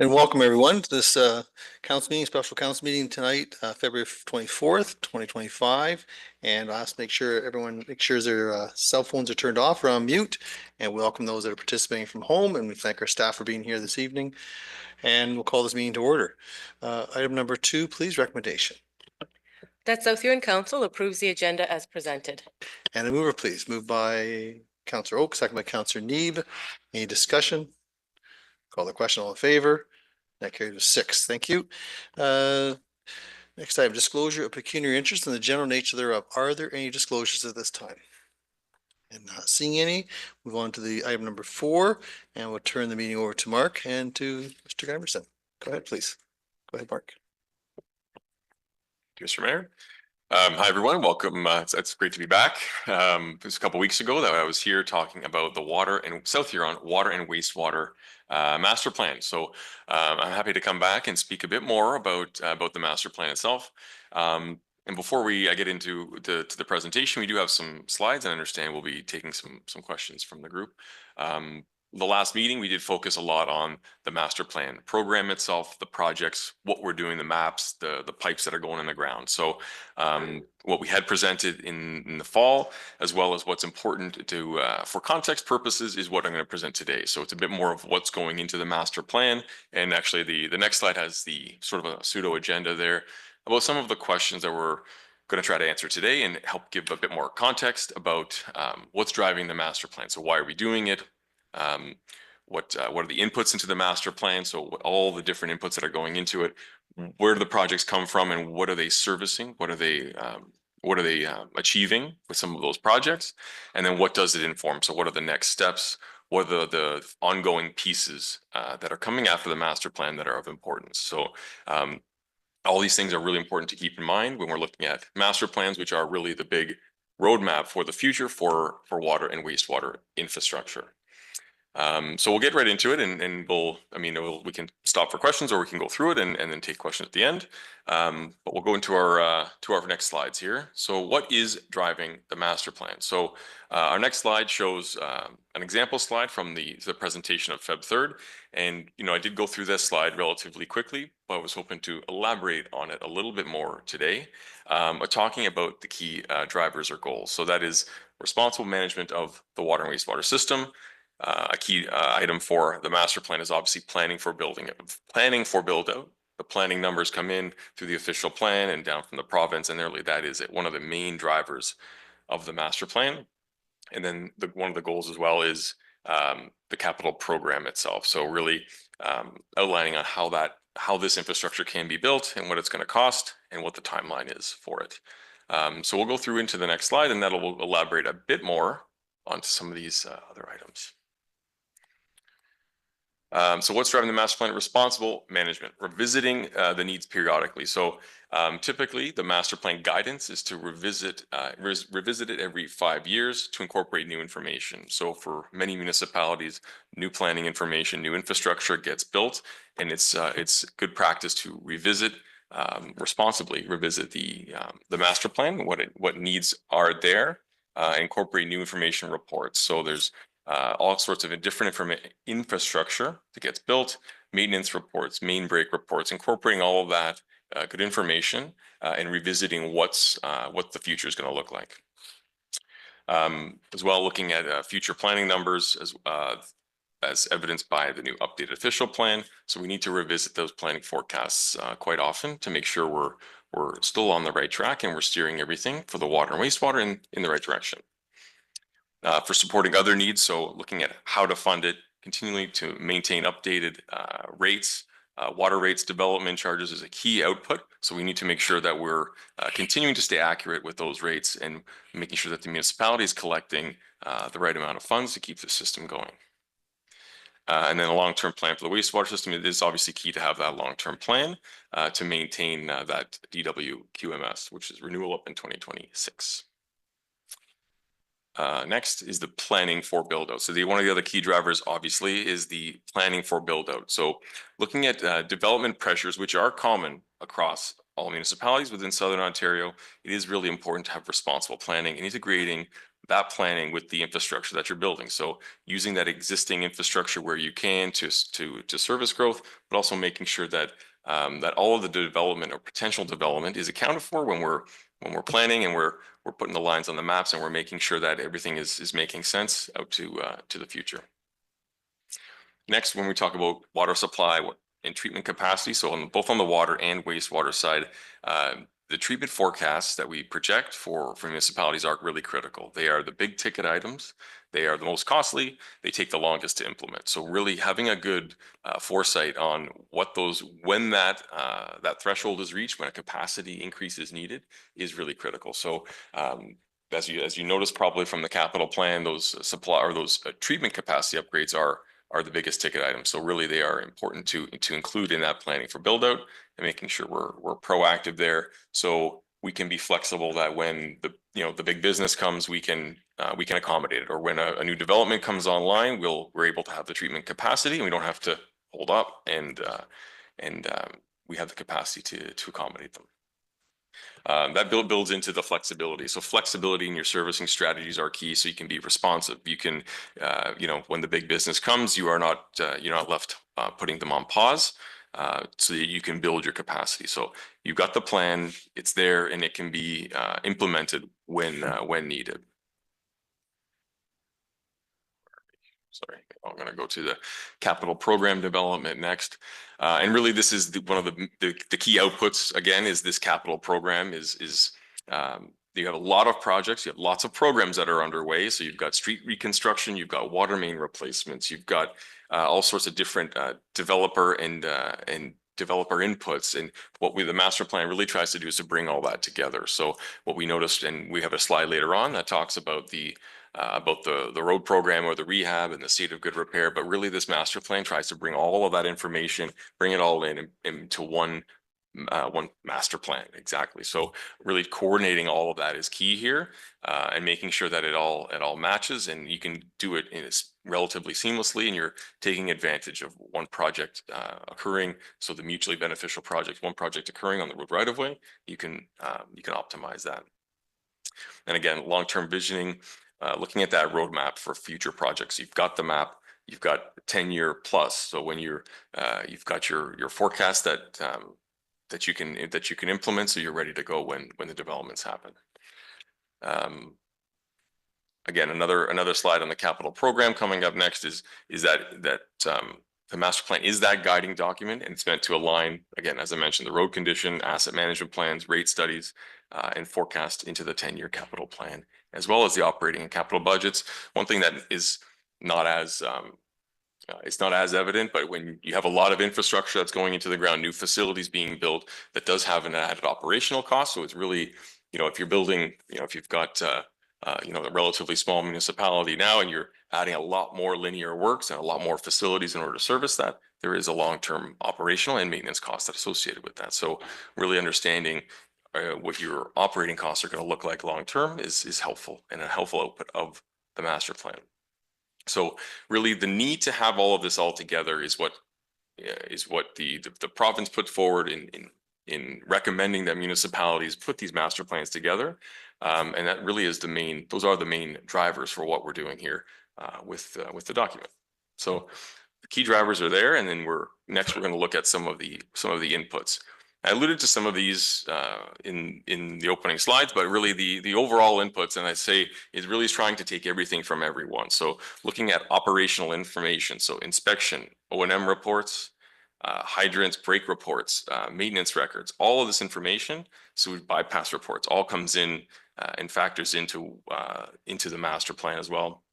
And welcome everyone to this council meeting, special council meeting tonight, February 24th, 2025. And I'll ask to make sure everyone make sure their cell phones are turned off or on mute. And welcome those that are participating from home. And we thank our staff for being here this evening. And we'll call this meeting to order. Item number 2, please, recommendation. That South Huron Council approves the agenda as presented. And a mover, please. Moved by Councillor Oak, second by Councillor Neeb. Any discussion? Call the question. All in favor? That carries with 6. Thank you. Next item, disclosure of pecuniary interest and the general nature thereof. Are there any disclosures at this time? And not seeing any, move on to the item number 4, and we'll turn the meeting over to Mark and to Mr. Emerson. Go ahead, please. Go ahead, Mark. Thank you, Mr. Mayor. Hi, everyone. Welcome. It's great to be back. It was a couple of weeks ago that I was here talking about the water and South Huron water and wastewater master plan. So I'm happy to come back and speak a bit more about the master plan itself. And before I get into the presentation, we do have some slides, and I understand we'll be taking some questions from the group. The last meeting, we did focus a lot on the master plan program itself, the projects, what we're doing, the maps, the pipes that are going in the ground. So what we had presented in the fall, as well as what's important to for context purposes, is what I'm going to present today. So it's a bit more of what's going into the master plan. And actually the next slide has the sort of a pseudo agenda there about some of the questions that we're going to try to answer today and help give a bit more context about what's driving the master plan. So why are we doing it? What are the inputs into the master plan? So all the different inputs that are going into it, where do the projects come from, and what are they servicing? What are they achieving with some of those projects? And then what does it inform? So what are the next steps? What are the ongoing pieces that are coming after the master plan that are of importance? So all these things are really important to keep in mind when we're looking at master plans, which are really the big roadmap for the future for water and wastewater infrastructure. So we'll get right into it, and we can stop for questions, or we can go through it and then take questions at the end. But we'll go into our next slides here. So what is driving the master plan? So our next slide shows an example slide from the presentation of Feb 3rd. And, I did go through this slide relatively quickly, but I was hoping to elaborate on it a little bit more today, talking about the key drivers or goals. So that is responsible management of the water and wastewater system. A key item for the master plan is obviously planning for build out. The planning numbers come in through the official plan and down from the province, and really that is one of the main drivers of the master plan. And then one of the goals as well is the capital program itself. So really outlining on how this infrastructure can be built and what it's going to cost and what the timeline is for it. So we'll go through into the next slide, and that'll elaborate a bit more onto some of these other items. So what's driving the master plan? Responsible management, revisiting the needs periodically. So typically the master plan guidance is to revisit it every 5 years to incorporate new information. So for many municipalities, new planning information, new infrastructure gets built, and it's good practice to responsibly revisit the master plan, what needs are there, incorporate new information reports. So there's all sorts of different infrastructure that gets built, maintenance reports, main break reports, incorporating all of that good information and revisiting what the future is going to look like. As well, looking at future planning numbers as evidenced by the new updated official plan. So we need to revisit those planning forecasts quite often to make sure we're still on the right track and we're steering everything for the water and wastewater in the right direction. For supporting other needs, so looking at how to fund it, continuing to maintain updated rates, water rates, development charges is a key output. So we need to make sure that we're continuing to stay accurate with those rates and making sure that the municipality is collecting the right amount of funds to keep the system going. And then a long-term plan for the wastewater system. It is obviously key to have that long-term plan to maintain that DWQMS, which is renewal up in 2026. Next is the planning for build out. So one of the other key drivers obviously is the planning for build out. So looking at development pressures, which are common across all municipalities within Southern Ontario, it is really important to have responsible planning and integrating that planning with the infrastructure that you're building. So using that existing infrastructure where you can to service growth, but also making sure that that all of the development or potential development is accounted for when we're planning and we're putting the lines on the maps and we're making sure that everything is making sense out to the future. Next, when we talk about water supply and treatment capacity, so both on the water and wastewater side, the treatment forecasts that we project for municipalities are really critical. They are the big ticket items. They are the most costly. They take the longest to implement. So really having a good foresight on when that threshold is reached, when a capacity increase is needed, is really critical. So as you notice probably from the capital plan, those treatment capacity upgrades are the biggest ticket items. So really they are important to include in that planning for build out and making sure we're proactive there. So we can be flexible that when the big business comes, we can accommodate it, or when a new development comes online, we're able to have the treatment capacity and we don't have to hold up and we have the capacity to accommodate them. That builds into the flexibility. So flexibility in your servicing strategies are key. So you can be responsive. You can, when the big business comes, you're not left putting them on pause. So that you can build your capacity. So you've got the plan, it's there, and it can be implemented when needed. Sorry, I'm going to go to the capital program development next. And really, this is one of the key outputs, again, is this capital program you have a lot of projects, you have lots of programs that are underway. So you've got street reconstruction, you've got water main replacements, you've got all sorts of different developer and developer inputs. And the master plan really tries to do is to bring all that together. So what we noticed, and we have a slide later on that talks about the road program or the rehab and the state of good repair, but really this master plan tries to bring all of that information, bring it all into one master plan. Exactly. So really coordinating all of that is key here, and making sure that it all matches, and you can do it relatively seamlessly, and you're taking advantage of one project occurring. So the mutually beneficial project, one project occurring on the road right of way, you can optimize that. And again, long-term visioning, looking at that roadmap for future projects. You've got the map, you've got 10-year plus. So when you've got your forecast that you can implement, so you're ready to go when the developments happen. Again, another slide on the capital program coming up next is that the master plan is that guiding document, and it's meant to align, again, as I mentioned, the road condition, asset management plans, rate studies, and forecast into the 10-year capital plan, as well as the operating and capital budgets. One thing that is not as it's not as evident, but when you have a lot of infrastructure that's going into the ground, new facilities being built, that does have an added operational cost. So it's really, if you're building, if you've got, a relatively small municipality now, and you're adding a lot more linear works and a lot more facilities in order to service that, there is a long-term operational and maintenance cost that's associated with that. So really understanding what your operating costs are going to look like long-term is helpful, and a helpful output of the master plan. So really the need to have all of this all together is what the province put forward in recommending that municipalities put these master plans together. And that really is those are the main drivers for what we're doing here with the document. So the key drivers are there, and then we're going to look at some of the inputs. I alluded to some of these in the opening slides, but really the overall inputs, and I say, is really trying to take everything from everyone. So looking at operational information, so inspection, O&M reports, hydrants, break reports, maintenance records, all of this information, so bypass reports, all comes in and factors into the master plan as well.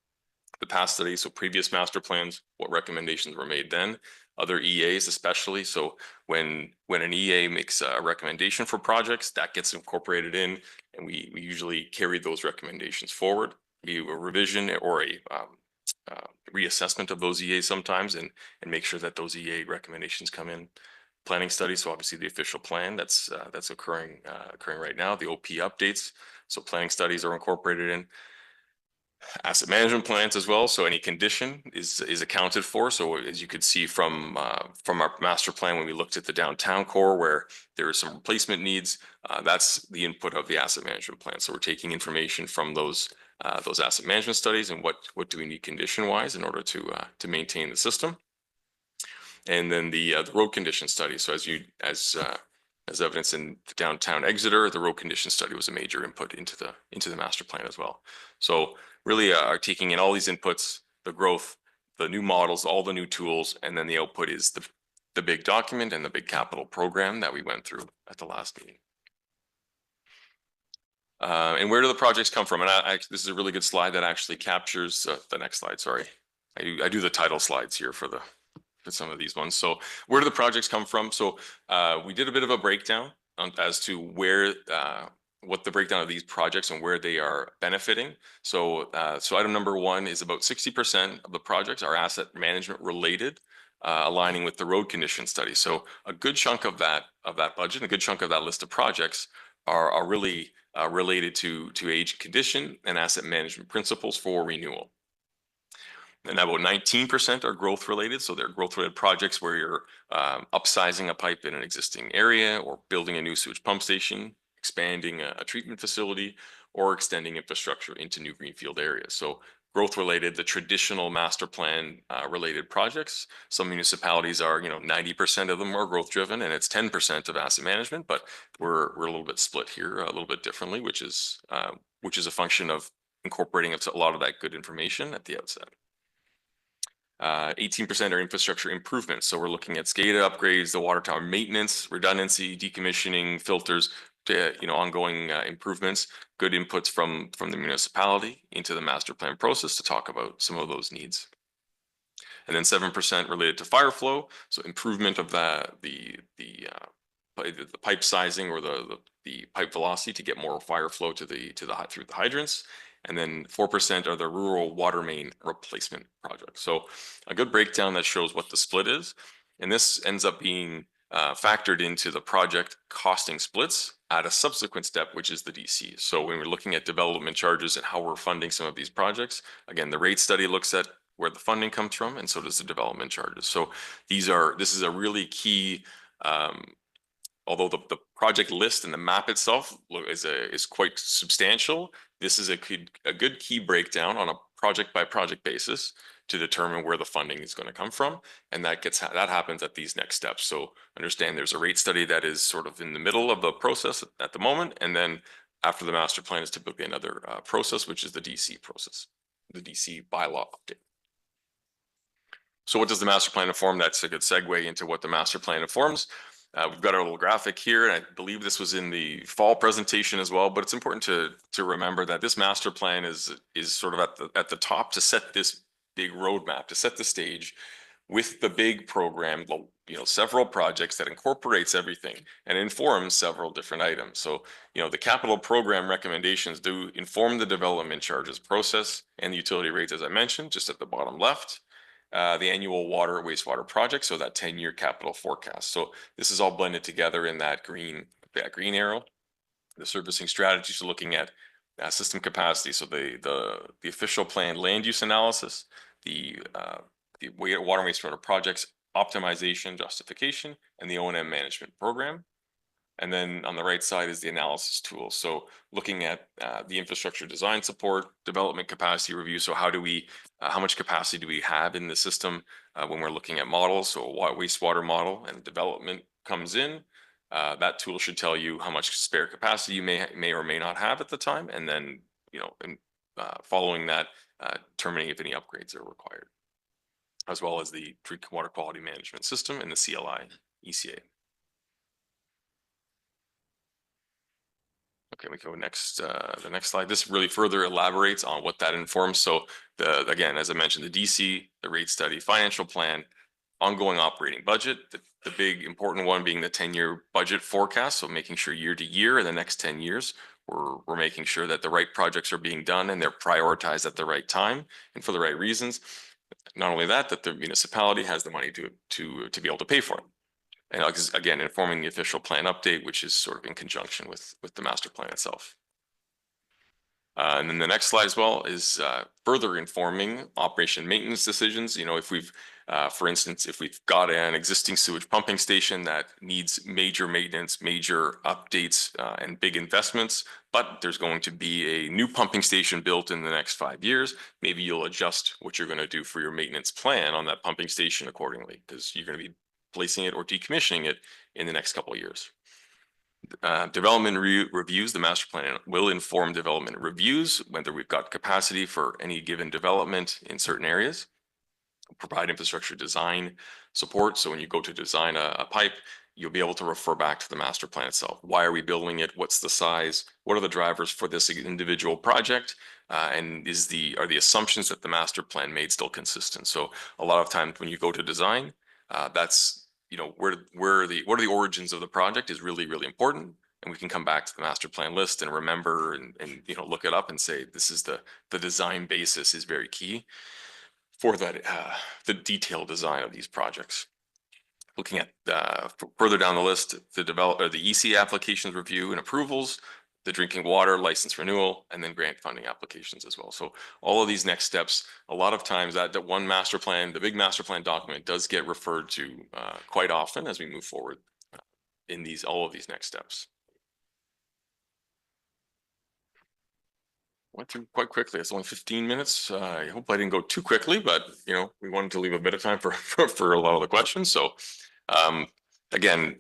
The past studies, so previous master plans, what recommendations were made then, other EAs especially. So when an EA makes a recommendation for projects, that gets incorporated in, and we usually carry those recommendations forward. We do a revision or a reassessment of those EAs sometimes, and make sure that those EA recommendations come in. Planning studies, so obviously the official plan that's occurring right now, the OP updates. So planning studies are incorporated in. asset management plans as well. So any condition is accounted for. So as you could see from our master plan, when we looked at the downtown core where there are some replacement needs, that's the input of the asset management plan. So we're taking information from those asset management studies and what do we need condition wise in order to maintain the system. And then the road condition study. So as evidence in the downtown Exeter, the road condition study was a major input into the master plan as well. So really are taking in all these inputs, the growth, the new models, all the new tools, and then the output is the big document and the big capital program that we went through at the last meeting. And where do the projects come from? And this is a really good slide that actually captures the next slide. Sorry, I do the title slides here for some of these ones. So where do the projects come from? So we did a bit of a breakdown as to where what the breakdown of these projects and where they are benefiting. So item number 1 is about 60% of the projects are asset management related, aligning with the road condition study. So a good chunk of that budget, a good chunk of that list of projects are really related to age condition and asset management principles for renewal. And about 19% are growth related. So they're growth related projects where you're upsizing a pipe in an existing area or building a new sewage pump station, expanding a treatment facility, or extending infrastructure into new greenfield areas. So growth related, the traditional master plan related projects. Some municipalities are, 90% of them are growth driven and it's 10% of asset management, but we're a little bit split here, a little bit differently, which is a function of incorporating a lot of that good information at the outset. 18% are infrastructure improvements. So we're looking at SCADA upgrades, the water tower maintenance, redundancy, decommissioning, filters, to, ongoing improvements, good inputs from the municipality into the master plan process to talk about some of those needs. And then 7% related to fire flow. So improvement of the pipe sizing or the pipe velocity to get more fire flow through the hydrants. And then 4% are the rural water main replacement projects. So a good breakdown that shows what the split is. And this ends up being factored into the project costing splits at a subsequent step, which is the DC. So when we're looking at development charges and how we're funding some of these projects, again, the rate study looks at where the funding comes from, and so does the development charges. So this is a really key, although the project list and the map itself is quite substantial, this is a good key breakdown on a project by project basis to determine where the funding is going to come from, and that happens at these next steps. So understand there's a rate study that is sort of in the middle of the process at the moment, and then after the master plan is typically another process, which is the DC process, the DC bylaw update. So what does the master plan inform? That's a good segue into what the master plan informs. We've got our little graphic here, and I believe this was in the fall presentation as well, but it's important to remember that this master plan is sort of at the top to set this big roadmap, to set the stage with the big program, several projects that incorporates everything and informs several different items. So, the capital program recommendations do inform the development charges process and the utility rates, as I mentioned, just at the bottom left. The annual water wastewater project, so that 10-year capital forecast. So this is all blended together in that green arrow. The servicing strategies are looking at system capacity, so the official plan land use analysis, the water wastewater projects optimization justification, and the O&M management program. And then on the right side is the analysis tool. So looking at the infrastructure design support, development capacity review. So how much capacity do we have in the system when we're looking at models? So a wastewater model and development comes in. That tool should tell you how much spare capacity you may or may not have at the time. And then, following that, determining if any upgrades are required, as well as the drinking water quality management system and the CLI ECA. Okay, we go next, the next slide. This really further elaborates on what that informs. So again, as I mentioned, the DC, the rate study, financial plan, ongoing operating budget, the big important one being the 10-year budget forecast. So making sure year to year in the next 10 years, we're making sure that the right projects are being done and they're prioritized at the right time and for the right reasons. Not only that the municipality has the money to be able to pay for it. And again, informing the official plan update, which is sort of in conjunction with the master plan itself. And then the next slide as well is further informing operation and maintenance decisions. You know, if we've, for instance, if we've got an existing sewage pumping station that needs major maintenance, major updates, and big investments, but there's going to be a new pumping station built in the next 5 years, maybe you'll adjust what you're going to do for your maintenance plan on that pumping station accordingly, because you're going to be placing it or decommissioning it in the next couple of years. Development reviews, the master plan will inform development reviews, whether we've got capacity for any given development in certain areas. Provide infrastructure design support. So when you go to design a pipe, you'll be able to refer back to the master plan itself. Why are we building it? What's the size? What are the drivers for this individual project? And are the assumptions that the master plan made still consistent? So a lot of times when you go to design, that's, you know, what are the origins of the project is really, really important. And we can come back to the master plan list and remember and you know, look it up and say, this is the design basis is very key for that, the detailed design of these projects. Looking at further down the list, the EC applications review and approvals, the drinking water license renewal, and then grant funding applications as well. So all of these next steps, a lot of times that one master plan, the big master plan document does get referred to quite often as we move forward in all of these next steps. Went through quite quickly. It's only 15 minutes. I hope I didn't go too quickly, but you know, we wanted to leave a bit of time for a lot of the questions. So again,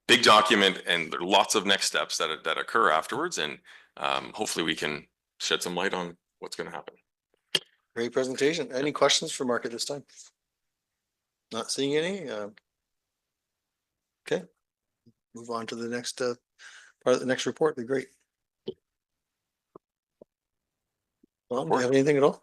big document, and there are lots of next steps that occur afterwards, and hopefully we can shed some light on what's going to happen. Great presentation. Any questions for Mark at this time? Not seeing any. Okay. Move on to the next part of the next report. Be great. Well, do you have anything at all?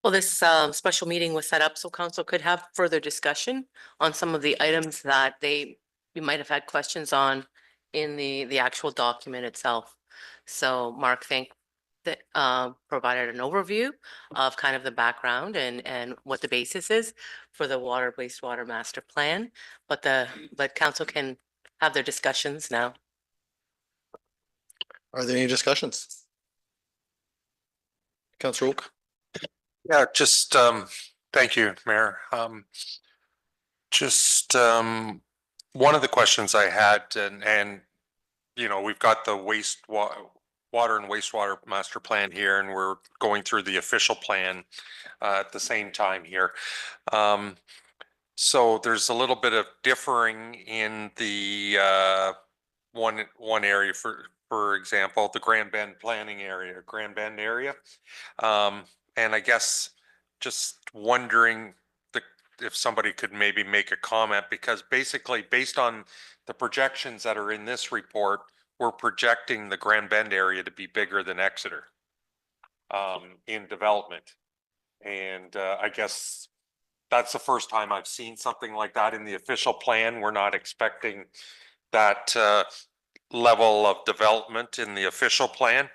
Well, this special meeting was set up so council could have further discussion on some of the items that we might have had questions on in the actual document itself. So Mark, that provided an overview of kind of the background and what the basis is for the water wastewater master plan, but council can have their discussions now. Are there any discussions? Councillor Oak? Yeah, just thank you, Mayor. Just one of the questions I had, and you know, we've got the water and wastewater master plan here, and we're going through the official plan at the same time here. So there's a little bit of differing in the one area, for example, the Grand Bend planning area, Grand Bend area. And I guess just wondering if somebody could maybe make a comment, because basically based on the projections that are in this report, we're projecting the Grand Bend area to be bigger than Exeter in development. And I guess that's the first time I've seen something like that in the official plan. We're not expecting that level of development in the official plan,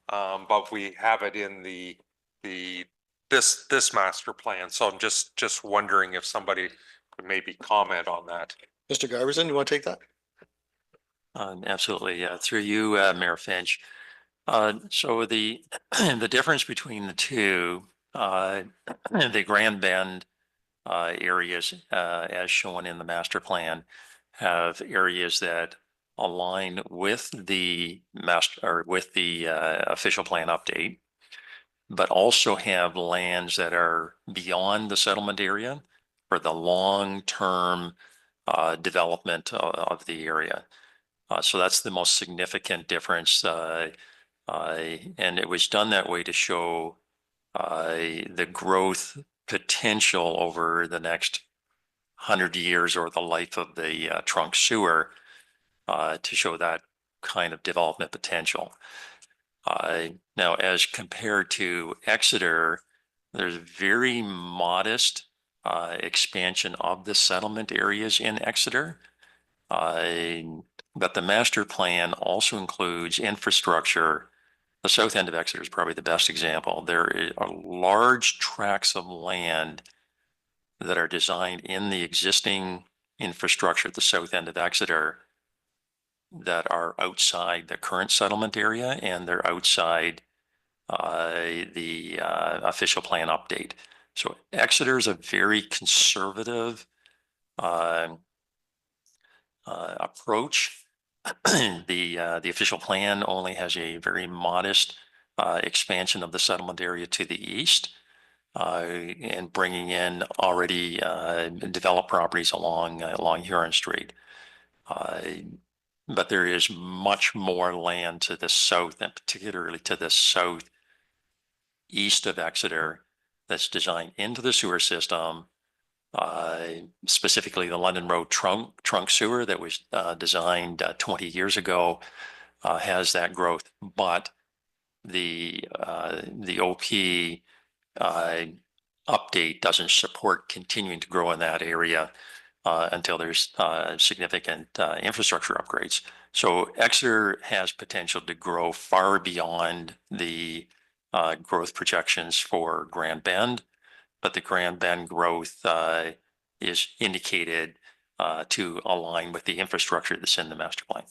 but we have it in this master plan. So I'm just wondering if somebody could maybe comment on that. Mr. Garberson, you want to take that? Absolutely. Through you, Mayor Finch. So the difference between the two, the Grand Bend areas, as shown in the master plan, have areas that align with the official plan update, but also have lands that are beyond the settlement area for the long-term development of the area. So that's the most significant difference. And it was done that way to show the growth potential over the next 100 years or the life of the trunk sewer, to show that kind of development potential. Now, as compared to Exeter, there's very modest expansion of the settlement areas in Exeter. But the master plan also includes infrastructure. The south end of Exeter is probably the best example. There are large tracts of land that are designed in the existing infrastructure at the south end of Exeter that are outside the current settlement area, and they're outside the official plan update. So Exeter is a very conservative approach. The official plan only has a very modest expansion of the settlement area to the east, and bringing in already developed properties along Huron Street. But there is much more land to the south, and particularly to the south east of Exeter, that's designed into the sewer system, specifically the London Road trunk sewer that was designed 20 years ago, has that growth. But the OP update doesn't support continuing to grow in that area until there's significant infrastructure upgrades. So Exeter has potential to grow far beyond the growth projections for Grand Bend, but the Grand Bend growth is indicated to align with the infrastructure that's in the master plan.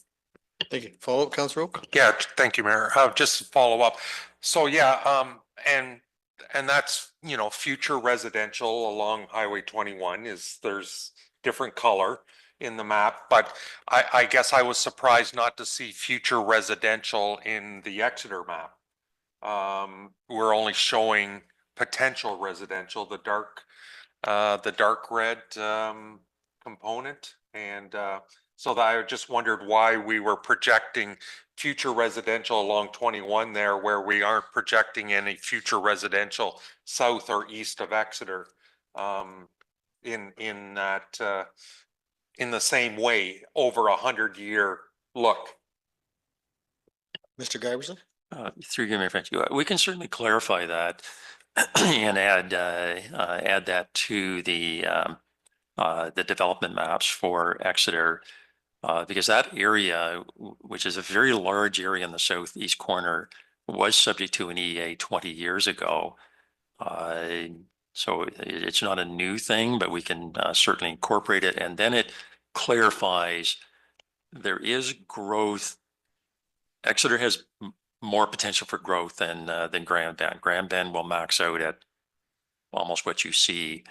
Thank you. Follow up, Councilor Oak? Yeah, thank you, Mayor. Just to follow up. So yeah, and that's, future residential along Highway 21 there's different color in the map, but I guess I was surprised not to see future residential in the Exeter map. We're only showing potential residential, the dark red component, and so that I just wondered why we were projecting future residential along 21 there, where we aren't projecting any future residential south or east of Exeter, in that in the same way over 100-year look. Mr. Giberson? Through you, Mayor French, we can certainly clarify that and add that to the development maps for Exeter, because that area, which is a very large area in the southeast corner, was subject to an EA 20 years ago. So it's not a new thing, but we can certainly incorporate it. And then it clarifies there is growth. Exeter has more potential for growth than Grand Bend. Grand Bend will max out at almost what you see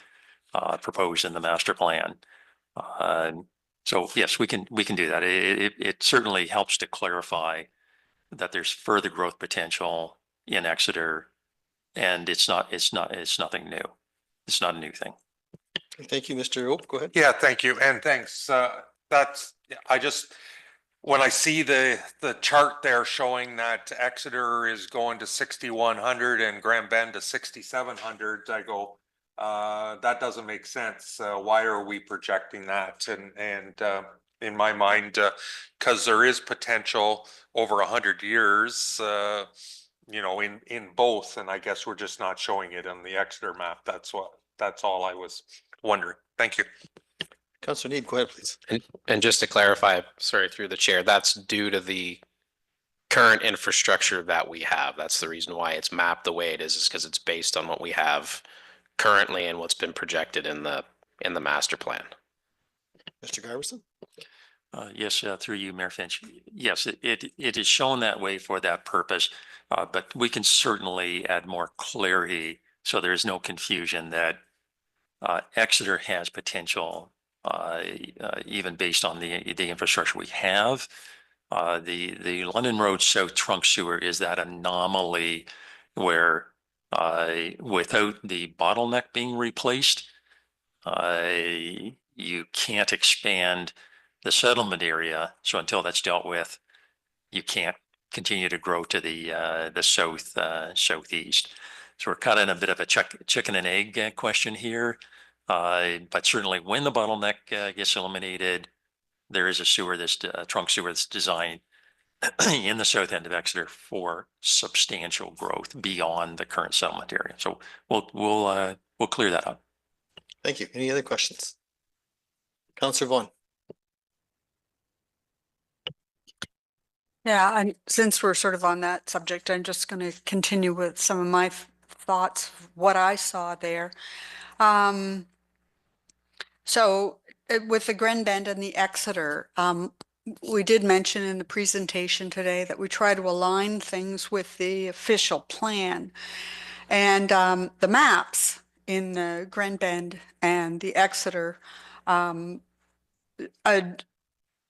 proposed in the master plan. So yes, we can do that. It certainly helps to clarify that there's further growth potential in Exeter, and it's nothing new. It's not a new thing. Thank you, Mr. Oak. Go ahead. Yeah, thank you, and thanks. When I see the chart there showing that Exeter is going to 6,100 and Grand Bend to 6,700, I go, that doesn't make sense. Why are we projecting that? And in my mind, because there is potential over 100 years, in both, and I guess we're just not showing it on the Exeter map. That's all I was wondering. Thank you. Councilor Need, go ahead, please. And just to clarify, sorry, through the chair, that's due to the current infrastructure that we have. That's the reason why it's mapped the way it is because it's based on what we have currently and what's been projected in the master plan. Mr. Giberson? Yes, through you, Mayor Finch. Yes, it is shown that way for that purpose, but we can certainly add more clarity so there is no confusion that Exeter has potential, even based on the infrastructure we have. The London Road South trunk sewer is that anomaly where without the bottleneck being replaced, you can't expand the settlement area. So until that's dealt with, you can't continue to grow to the southeast. So we're kind of in a bit of a chicken and egg question here. But certainly when the bottleneck gets eliminated, there is a trunk sewer that's designed in the south end of Exeter for substantial growth beyond the current settlement area. So we'll clear that up. Thank you. Any other questions? Councilor Vaughn? Yeah, and since we're sort of on that subject, I'm just going to continue with some of my thoughts, what I saw there. So with the Grand Bend and the Exeter, we did mention in the presentation today that we try to align things with the official plan. And the maps in the Grand Bend and the Exeter, uh,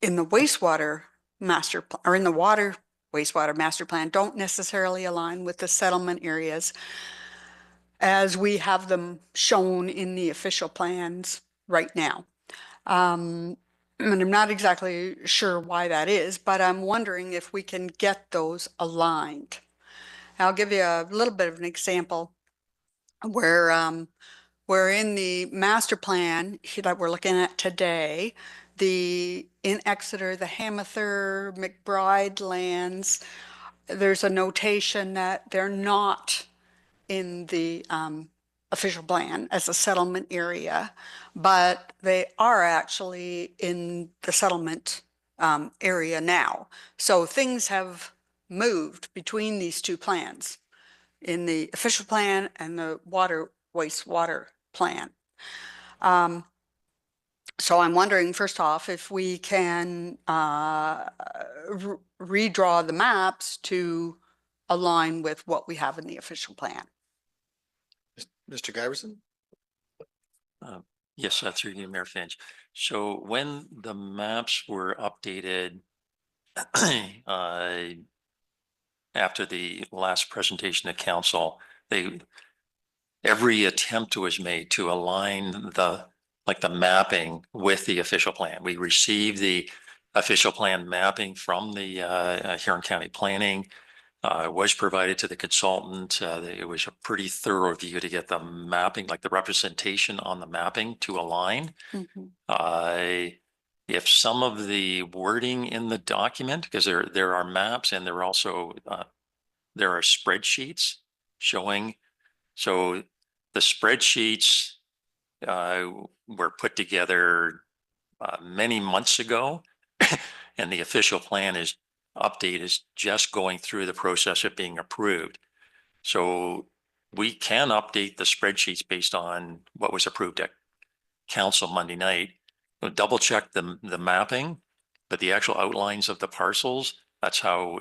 in the wastewater or in the water wastewater master plan don't necessarily align with the settlement areas as we have them shown in the official plans right now. And I'm not exactly sure why that is, but I'm wondering if we can get those aligned. I'll give you a little bit of an example where in the master plan that we're looking at today, in Exeter, the Hamather McBride lands, there's a notation that they're not in the official plan as a settlement area, but they are actually in the settlement area now. So things have moved between these two plans in the official plan and the wastewater plan. So I'm wondering, first off, if we can redraw the maps to align with what we have in the official plan. Mr. Giverson? Yes, through you, Mayor Finch. So when the maps were updated after the last presentation to council, every attempt was made to align the mapping with the official plan. We received the official plan mapping from the Huron County Planning. Was provided to the consultant. It was a pretty thorough review to get the mapping, like the representation on the mapping to align. If some of the wording in the document, because there are maps and there are spreadsheets showing. So the spreadsheets were put together many months ago, and the official plan update is just going through the process of being approved. So we can update the spreadsheets based on what was approved at council Monday night. We'll double check the mapping, but the actual outlines of the parcels, that's how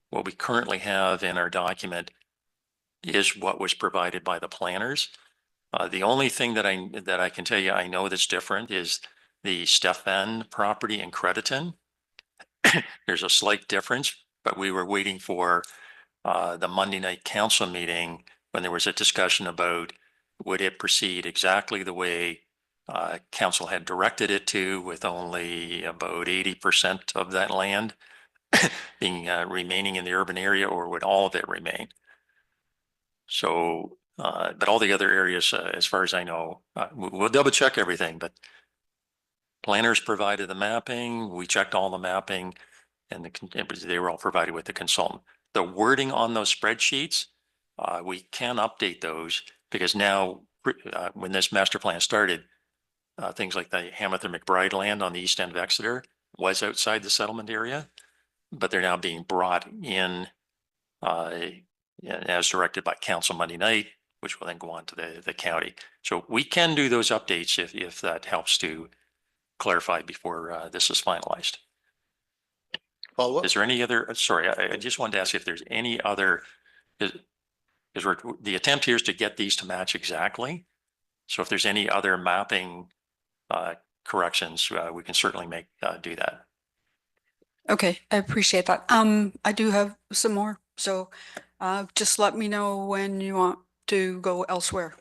what we currently have in our document is what was provided by the planners. The only thing that I can tell you I know that's different is the Stefan property in Crediton. There's a slight difference, but we were waiting for the Monday night council meeting when there was a discussion about would it proceed exactly the way council had directed it to, with only about 80% of that land being remaining in the urban area, or would all of it remain? So, but all the other areas, as far as I know, we'll double check everything, but planners provided the mapping. We checked all the mapping, and they were all provided with the consultant. The wording on those spreadsheets, we can update those, because now when this master plan started, things like the Hamather McBride land on the east end of Exeter was outside the settlement area, but they're now being brought in as directed by council Monday night, which will then go on to the county. So we can do those updates if that helps to clarify before this is finalized. Follow up? Is there any other, sorry, I just wanted to ask if there's any other, because the attempt here is to get these to match exactly. So if there's any other mapping corrections, we can certainly do that. Okay, I appreciate that. I do have some more, so just let me know when you want to go elsewhere.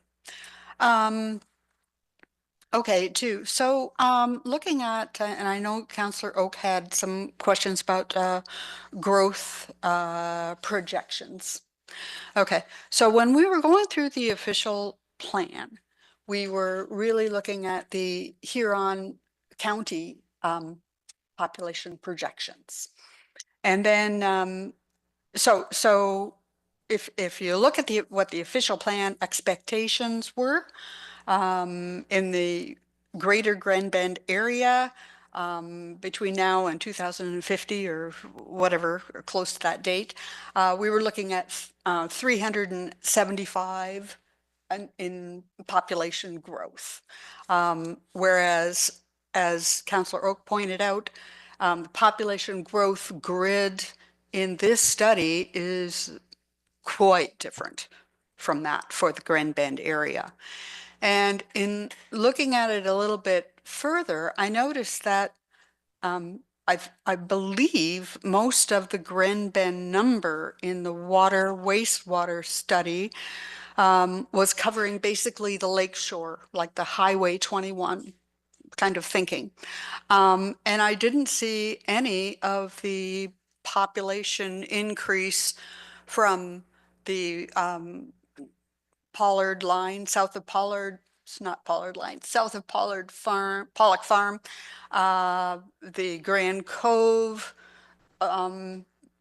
Okay, too. So looking at, and I know Councillor Oak had some questions about growth projections. Okay, so when we were going through the official plan, we were really looking at the Huron County population projections. And then, so if you look at what the official plan expectations were, in the greater Grand Bend area, between now and 2050 or whatever, or close to that date, we were looking at 375 in population growth. Whereas, as Councillor Oak pointed out, the population growth grid in this study is quite different from that for the Grand Bend area. And in looking at it a little bit further, I noticed that I believe most of the Grand Bend number in the water wastewater study was covering basically the lakeshore, like the Highway 21 kind of thinking. And I didn't see any of the population increase from the Pollard line, south of Pollard, it's not Pollard line, south of Pollard Farm, Pollock Farm, the Grand Cove,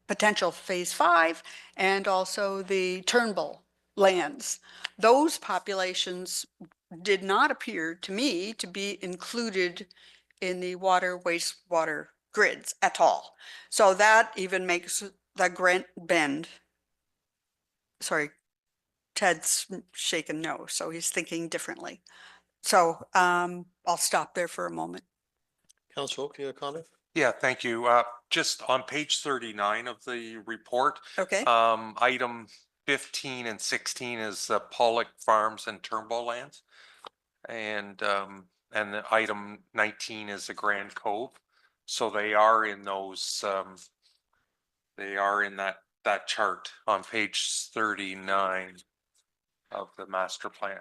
potential phase 5, and also the Turnbull lands. Those populations did not appear to me to be included in the water wastewater grids at all. So that even makes the Grand Bend, sorry, Ted's shaking no, so he's thinking differently. So I'll stop there for a moment. Councillor Oak, you have a comment? Yeah, thank you. Just on page 39 of the report, Okay. item 15 and 16 is Pollock Farms and Turnbull lands. And the item 19 is the Grand Cove. So they are in those, they are in that chart on page 39 of the master plan.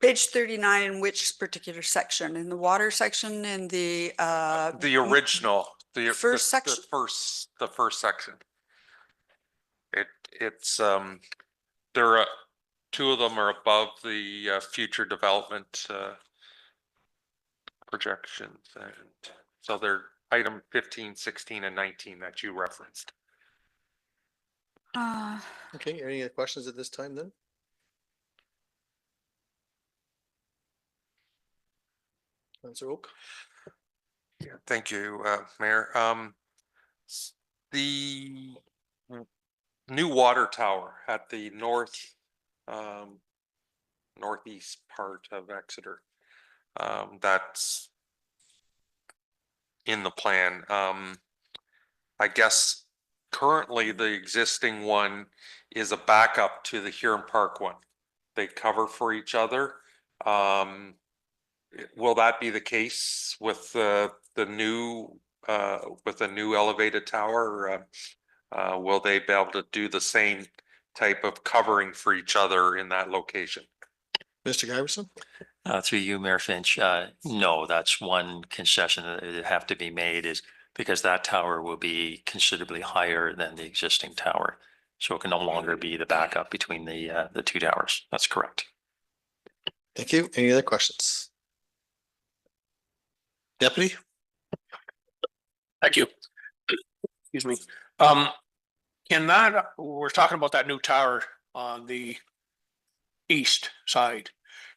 Page 39, in which particular section? In the water section, in the original, first section? The first section. It's there are two of them are above the future development projections, and so they're item 15, 16, and 19 that you referenced. Okay, any other questions at this time then? Councillor Oak? Yeah, thank you, Mayor. The new water tower at the northeast part of Exeter, that's in the plan. I guess currently the existing one is a backup to the Huron Park one. They cover for each other. Will that be the case with the new elevated tower? Will they be able to do the same type of covering for each other in that location? Mr. Giverson? Through you, Mayor Finch, no, that's one concession that would have to be made, is because that tower will be considerably higher than the existing tower. So it can no longer be the backup between the two towers. That's correct. Thank you. Any other questions? Deputy? Thank you. Excuse me. We're talking about that new tower on the east side.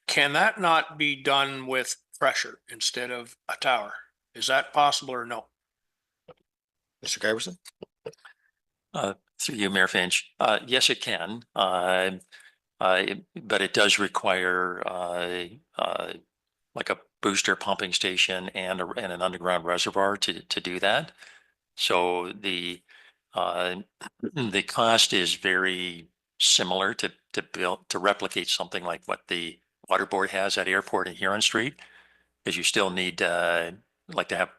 Can that not be done with pressure instead of a tower? Is that possible or no? Mr. Giverson? Through you, Mayor Finch, yes, it can. But it does require like a booster pumping station and an underground reservoir to do that. So the cost is very similar to replicate something like what the water board has at Airport and Huron Street, because you still need like to have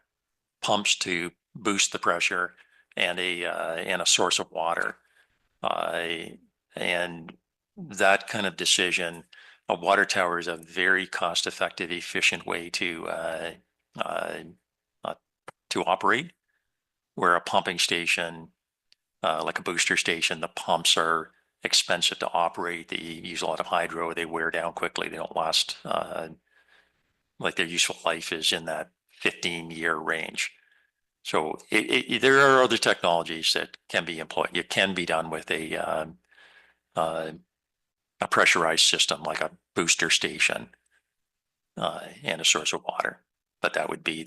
pumps to boost the pressure and a source of water, and that kind of decision. A water tower is a very cost-effective, efficient way to operate, where a pumping station, like a booster station, the pumps are expensive to operate. They use a lot of hydro. They wear down quickly. They don't last, like their useful life is in that 15-year range. So there are other technologies that can be employed. It can be done with a pressurized system like a booster station and a source of water. But that would be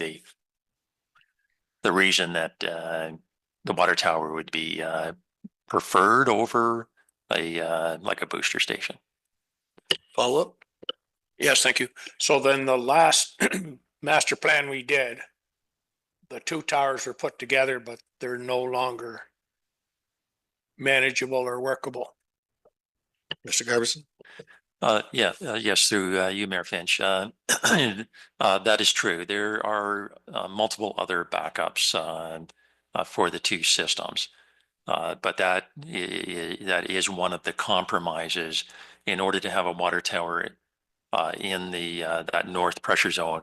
the reason that the water tower would be preferred over like a booster station. Follow up? Yes, thank you. So then the last master plan we did, the two towers were put together, but they're no longer manageable or workable. Mr. Garberson? Yes, through you, Mayor Finch. That is true. There are multiple other backups for the two systems. But that is one of the compromises in order to have a water tower in that north pressure zone.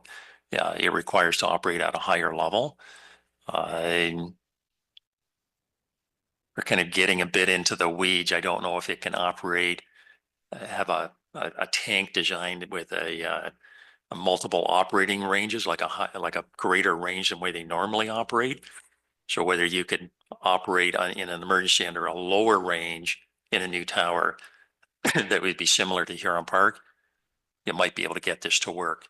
It requires to operate at a higher level. We're kind of getting a bit into the weeds. I don't know if it can operate, have a tank designed with a multiple operating ranges, like a greater range than the way they normally operate. So whether you could operate in an emergency under a lower range in a new tower that would be similar to Huron Park, you might be able to get this to work.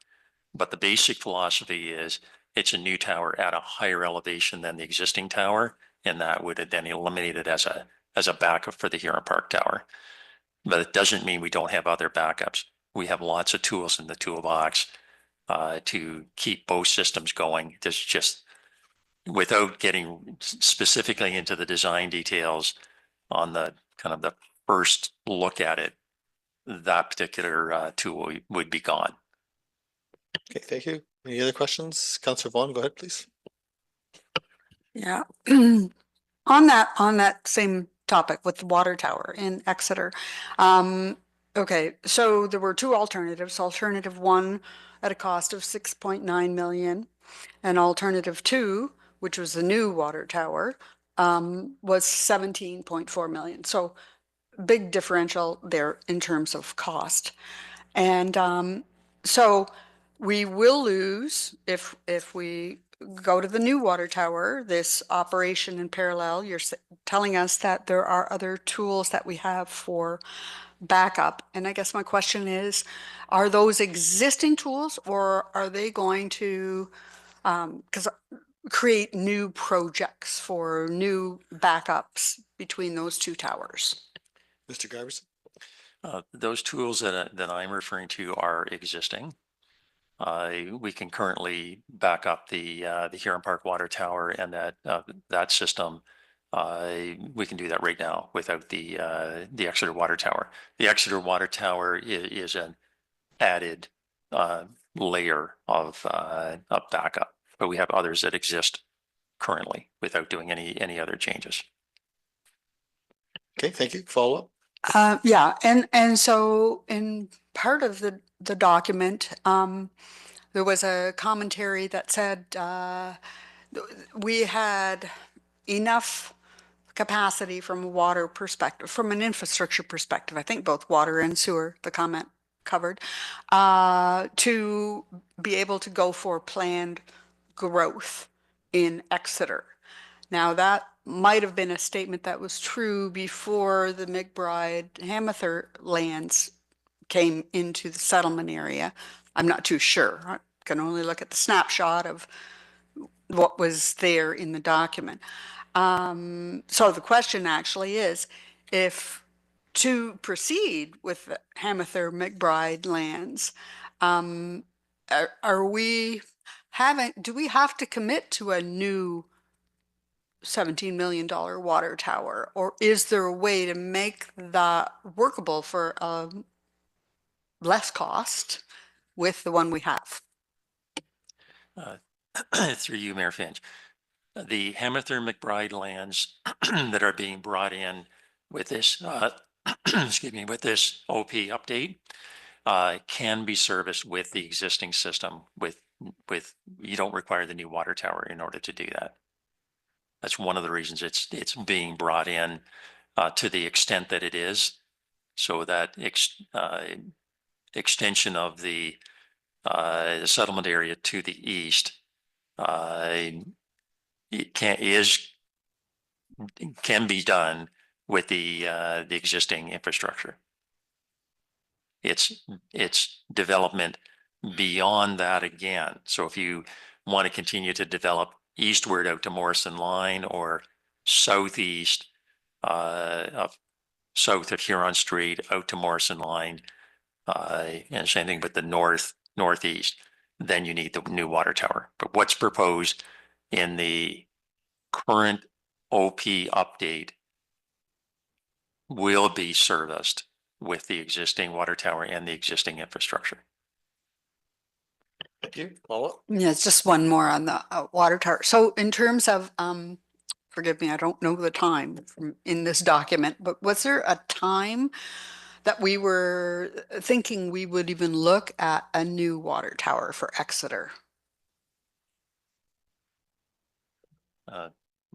But the basic philosophy is it's a new tower at a higher elevation than the existing tower, and that would then eliminate it as a backup for the Huron Park Tower. But it doesn't mean we don't have other backups. We have lots of tools in the toolbox to keep both systems going. There's just, without getting specifically into the design details on the kind of the first look at it, that particular tool would be gone. Okay, thank you. Any other questions? Councillor Vaughn, go ahead, please. Yeah. On that same topic with the water tower in Exeter. Okay, so there were two alternatives. Alternative one at a cost of 6.9 million, and alternative two, which was the new water tower, was 17.4 million. So big differential there in terms of cost. And so we will lose if we go to the new water tower, this operation in parallel. You're telling us that there are other tools that we have for backup. And I guess my question is, are those existing tools, or are they going to create new projects for new backups between those two towers? Mr. Garberson? Those tools that I'm referring to are existing. We can currently back up the Huron Park Water Tower and that system. We can do that right now without the Exeter Water Tower. The Exeter Water Tower is an added layer of backup, but we have others that exist currently without doing any other changes. Okay, thank you. Follow up? Yeah, and so in part of the document, there was a commentary that said we had enough capacity from a water perspective, from an infrastructure perspective. I think both water and sewer, the comment covered, to be able to go for planned growth in Exeter. Now that might have been a statement that was true before the McBride Hamather lands came into the settlement area. I'm not too sure. I can only look at the snapshot of what was there in the document. So the question actually is, if to proceed with the Hamather McBride lands, do we have to commit to a new $17 million water tower, or is there a way to make that workable for less cost with the one we have? Through you, Mayor Finch. The Hamather McBride lands that are being brought in with this, excuse me, with this OP update can be serviced with the existing system. You don't require the new water tower in order to do that. That's one of the reasons it's being brought in to the extent that it is, so that extension of the settlement area to the east it can be done with the existing infrastructure. It's development beyond that again. So if you want to continue to develop eastward out to Morrison Line, or southeast south of Huron Street out to Morrison Line, And same thing with the northeast, then you need the new water tower. But what's proposed in the current OP update will be serviced with the existing water tower and the existing infrastructure. Thank you. Follow-up? Yeah, it's just one more on the water tower. So in terms of, forgive me, I don't know the time in this document, but was there a time that we were thinking we would even look at a new water tower for Exeter?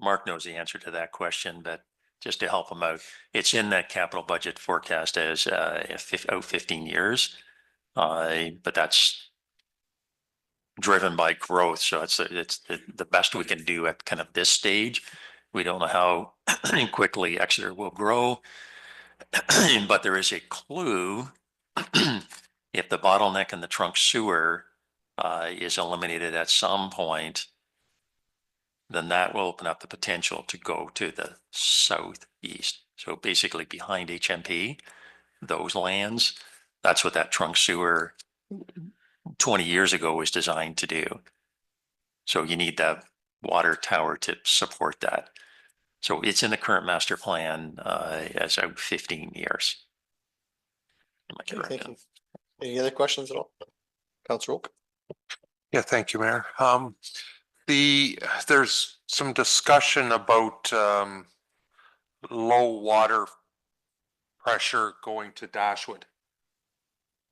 Mark knows the answer to that question, but just to help him out, it's in that capital budget forecast as 15 years. But that's driven by growth. So it's the best we can do at kind of this stage. We don't know how quickly Exeter will grow, but there is a clue. If the bottleneck in the trunk sewer is eliminated at some point, then that will open up the potential to go to the southeast. So basically behind HMP, those lands, that's what that trunk sewer 20 years ago was designed to do. So you need that water tower to support that. So it's in the current master plan as out 15 years. Am I Okay, correct? thank you. Any other questions at all? Councilor Oak? Yeah, thank you, Mayor. There's some discussion about low water pressure going to Dashwood.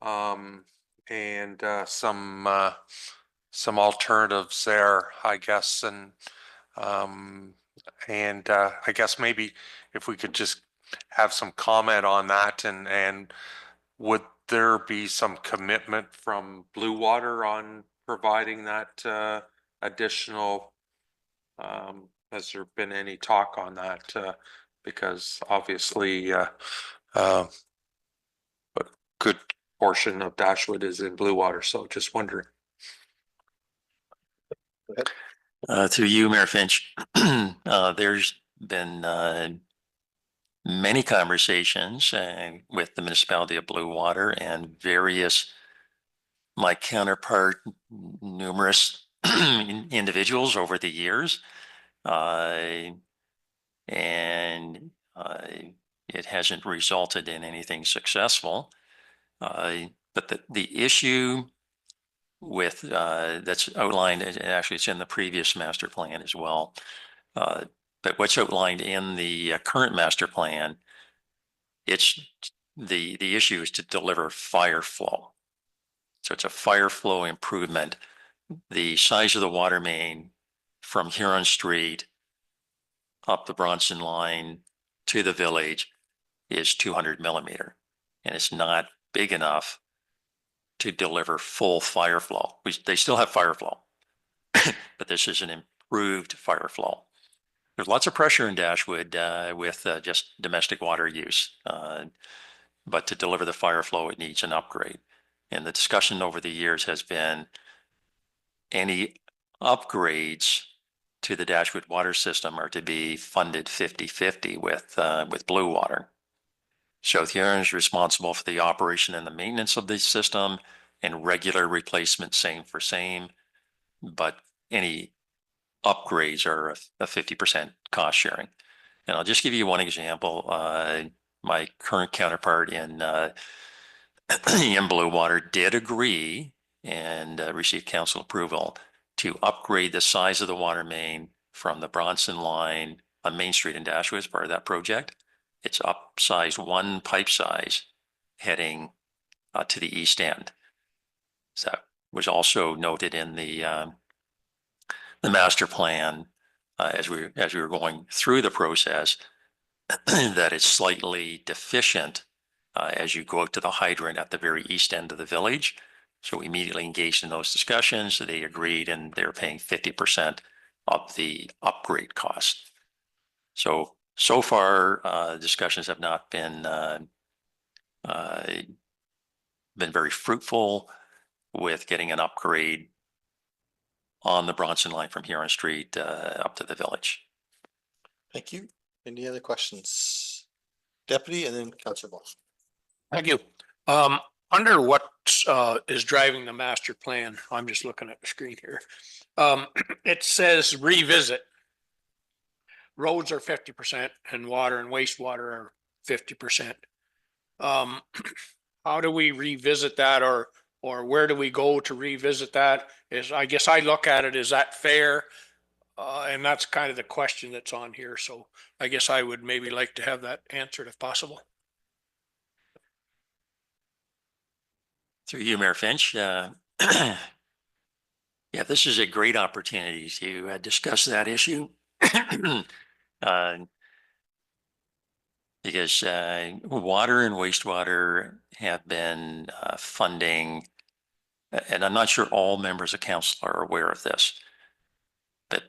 And some alternatives there, I guess, and I guess maybe if we could just have some comment on that, and would there be some commitment from Blue Water on providing that additional? Has there been any talk on that? Because obviously, a good portion of Dashwood is in Blue Water, so just wondering. Through you, Mayor Finch, there's been many conversations with the municipality of Blue Water and my counterpart, numerous individuals over the years. And it hasn't resulted in anything successful. But the issue with that's outlined, and actually it's in the previous master plan as well. But what's outlined in the current master plan, it's the issue is to deliver fire flow. So it's a fire flow improvement. The size of the water main from Huron Street up the Bronson line to the village is 200 millimeter, and it's not big enough to deliver full fire flow. They still have fire flow, but this is an improved fire flow. There's lots of pressure in Dashwood with just domestic water use, but to deliver the fire flow, it needs an upgrade. And the discussion over the years has been any upgrades to the Dashwood water system are to be funded 50-50 with Blue Water. South Huron is responsible for the operation and the maintenance of the system and regular replacement, same for same, but any upgrades are a 50% cost sharing. And I'll just give you one example. My current counterpart in Blue Water did agree and received council approval to upgrade the size of the water main from the Bronson line on Main Street in Dashwood as part of that project. It's upsized one pipe size heading to the east end. So that was also noted in the master plan as we were going through the process that it's slightly deficient as you go out to the hydrant at the very east end of the village. So we immediately engaged in those discussions. So they agreed, and they're paying 50% of the upgrade cost. So far, discussions have not been very fruitful with getting an upgrade on the Bronson line from Huron Street up to the village. Thank you. Any other questions? Deputy and then Councilor Boss. Thank you. under what is driving the master plan, I'm just looking at the screen here. It says revisit. Roads are 50% and water and wastewater are 50%. How do we revisit that, or where do we go to revisit that? I guess I look at it, is that fair? And that's kind of the question that's on here. So I guess I would maybe like to have that answered if possible. Through you, Mayor Finch. Yeah, this is a great opportunity to discuss that issue. Because water and wastewater have been funding, and I'm not sure all members of council are aware of this, but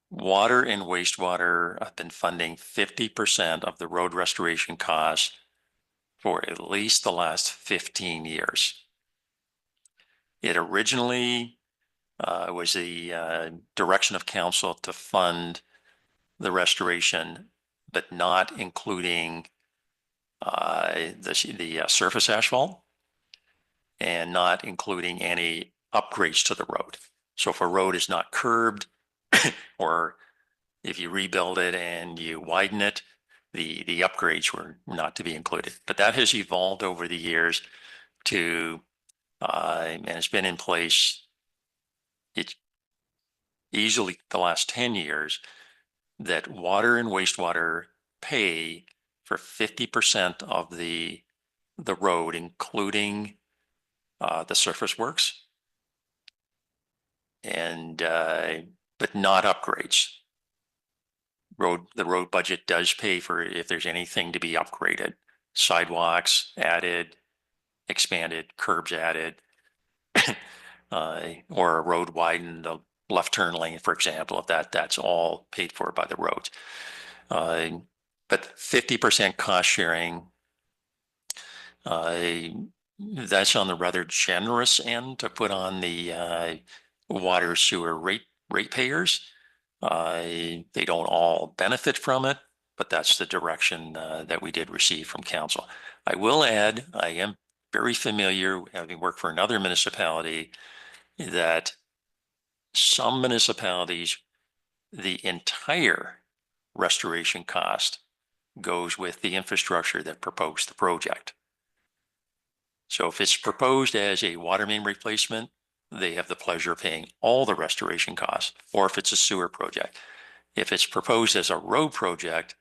water and wastewater have been funding 50% of the road restoration costs for at least the last 15 years. It originally was the direction of council to fund the restoration, but not including the surface asphalt and not including any upgrades to the road. So if a road is not curbed or if you rebuild it and you widen it, the upgrades were not to be included. But that has evolved over the years to, and it's been in place, it's easily the last 10 years, that water and wastewater pay for 50% of the road, including the surface works, and but not upgrades. The road budget does pay for if there's anything to be upgraded, sidewalks added, expanded, curbs added, or a road widened, a left turn lane, for example, if that's all paid for by the roads. But 50% cost sharing, that's on the rather generous end to put on the water sewer ratepayers. They don't all benefit from it, but that's the direction that we did receive from council. I will add, I am very familiar, having worked for another municipality, that some municipalities, the entire restoration cost goes with the infrastructure that proposed the project. So if it's proposed as a water main replacement, they have the pleasure of paying all the restoration costs, or if it's a sewer project. If it's proposed as a road project,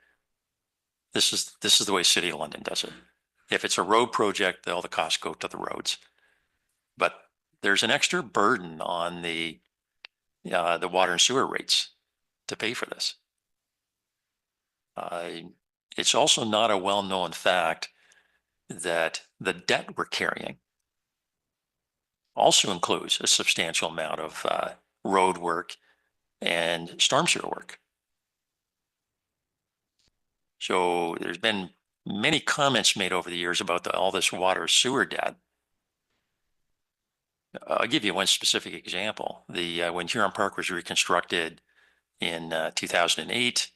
this is the way City of London does it. If it's a road project, all the costs go to the roads. But there's an extra burden on the water and sewer rates to pay for this. It's also not a well-known fact that the debt we're carrying also includes a substantial amount of road work and storm sewer work. So there's been many comments made over the years about all this water sewer debt. I'll give you one specific example. When Huron Park was reconstructed in 2008,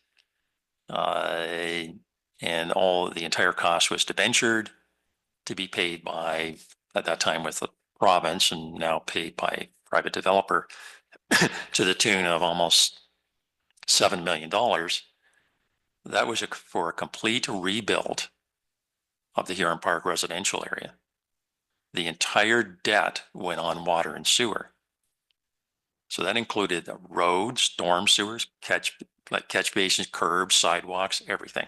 and the entire cost was debentured to be paid by, at that time, with the province, and now paid by a private developer to the tune of almost $7 million. That was for a complete rebuild of the Huron Park residential area. The entire debt went on water and sewer. So that included the roads, storm sewers, catch basins, curbs, sidewalks, everything.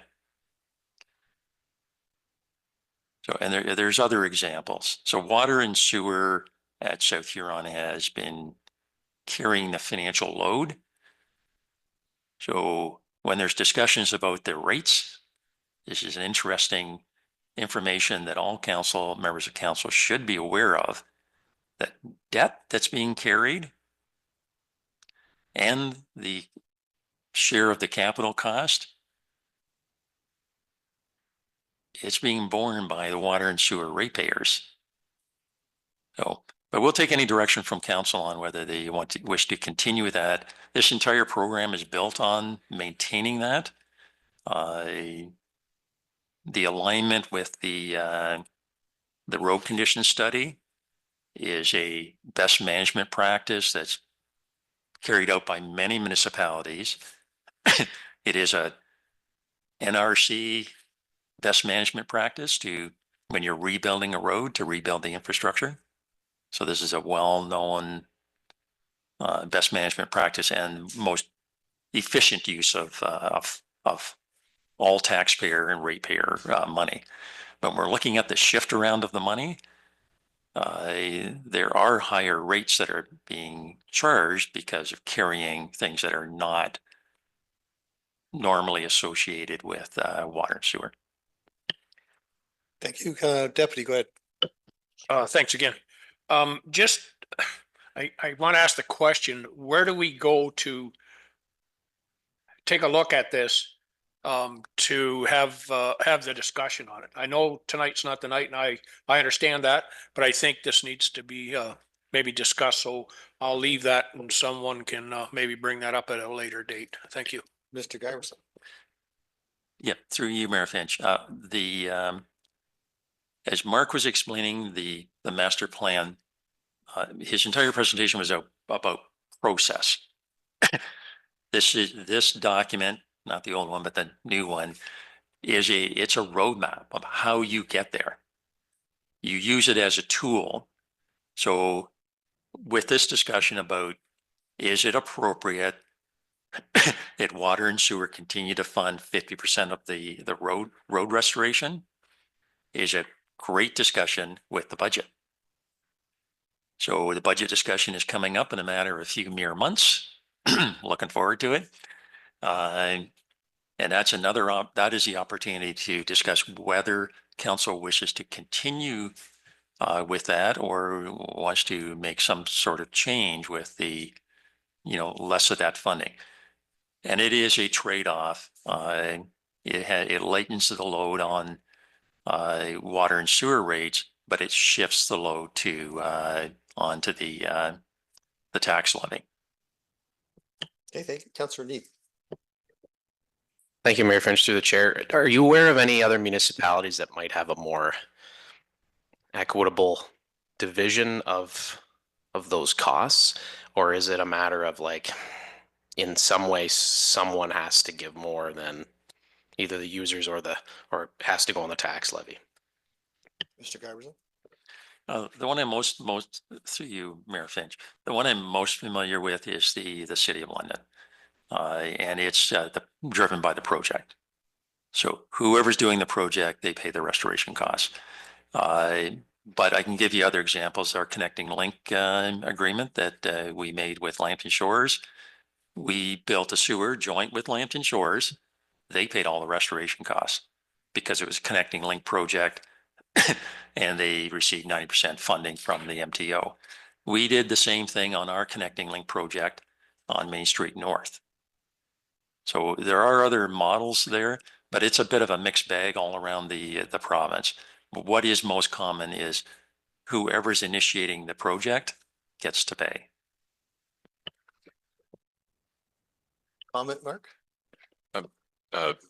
So, and there's other examples. So water and sewer at South Huron has been carrying the financial load. So when there's discussions about the rates, this is an interesting information that all members of council should be aware of, that debt that's being carried and the share of the capital cost, it's being borne by the water and sewer ratepayers. So, but we'll take any direction from council on whether they wish to continue with that. This entire program is built on maintaining that. The alignment with the The road condition study is a best management practice that's carried out by many municipalities. It is a NRC best management practice to, when you're rebuilding a road, to rebuild the infrastructure. So this is a well-known best management practice and most efficient use of all taxpayer and ratepayer money. But we're looking at the shift around of the money. There are higher rates that are being charged because of carrying things that are not normally associated with water and sewer. Thank you. Deputy, go ahead. Thanks again. Just, I want to ask the question, where do we go to take a look at this to have the discussion on it? I know tonight's not the night, and I understand that, but I think this needs to be maybe discussed. So I'll leave that and someone can maybe bring that up at a later date. Thank you. Mr. Giverson. Yeah, through you, Mayor Finch. As Mark was explaining the master plan, his entire presentation was about process. This document, not the old one, but the new one, it's a roadmap of how you get there. You use it as a tool. So with this discussion about, is it appropriate that water and sewer continue to fund 50% of the road restoration? Is a great discussion with the budget. So the budget discussion is coming up in a matter of a few mere months. Looking forward to it. And that's that is the opportunity to discuss whether council wishes to continue with that or wants to make some sort of change with the, less of that funding. And it is a trade-off. It lightens the load on water and sewer rates, but it shifts the load onto the tax levy. Okay, thank you. Councillor Neath. Thank you, Mayor Finch, through the chair. Are you aware of any other municipalities that might have a more equitable division of those costs? Or is it a matter of like, in some way, someone has to give more than either the users or has to go on the tax levy? Mr. Giverson. The one I'm most through you, Mayor Finch, the one I'm most familiar with is the City of London. And it's driven by the project. So whoever's doing the project, they pay the restoration costs. But I can give you other examples. Our Connecting Link agreement that we made with Lambton Shores. We built a sewer joint with Lambton Shores. They paid all the restoration costs because it was a Connecting Link project and they received 90% funding from the MTO. We did the same thing on our Connecting Link project on Main Street North. So there are other models there, but it's a bit of a mixed bag all around the province. But what is most common is whoever's initiating the project gets to pay. Comment, Mark?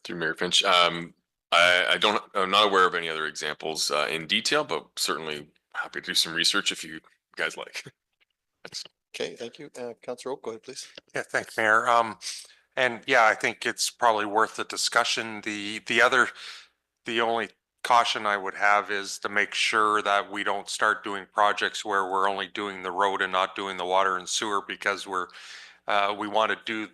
Through Mayor Finch, I'm not aware of any other examples in detail, but certainly happy to do some research if you guys like. Thanks. Okay, thank you. Councillor Oak, go ahead, please. Yeah, thanks, Mayor. And yeah, I think it's probably worth the discussion. The only caution I would have is to make sure that we don't start doing projects where we're only doing the road and not doing the water and sewer because we want to do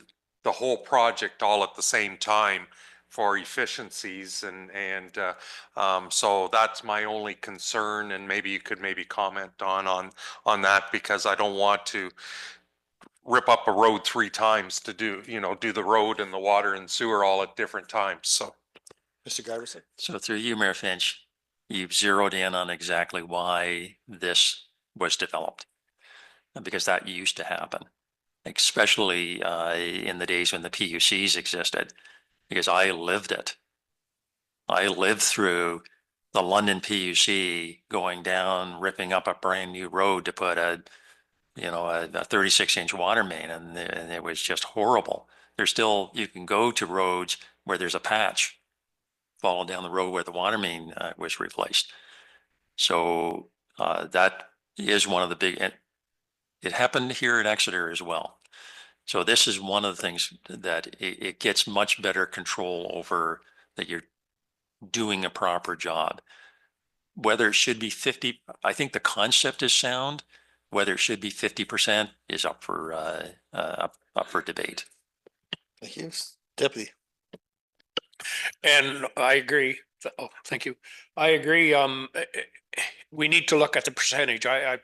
the whole project all at the same time for efficiencies and so that's my only concern, and maybe you could comment on that, because I don't want to rip up a road 3 times to do the road and the water and sewer all at different times. So Mr. Giverson. So through you, Mayor Finch, you've zeroed in on exactly why this was developed, because that used to happen, especially in the days when the PUCs existed, because I lived it. I lived through the London PUC going down, ripping up a brand new road to put a 36-inch water main, and it was just horrible. You can go to roads where there's a patch, follow down the road where the water main was replaced. So that is one of the big, and it happened here in Exeter as well. So this is one of the things that it gets much better control over, that you're doing a proper job. Whether it should be 50, I think the concept is sound. Whether it should be 50% is up for debate. Thank you. Deputy. And I agree. Oh, thank you. I agree. We need to look at the percentage. I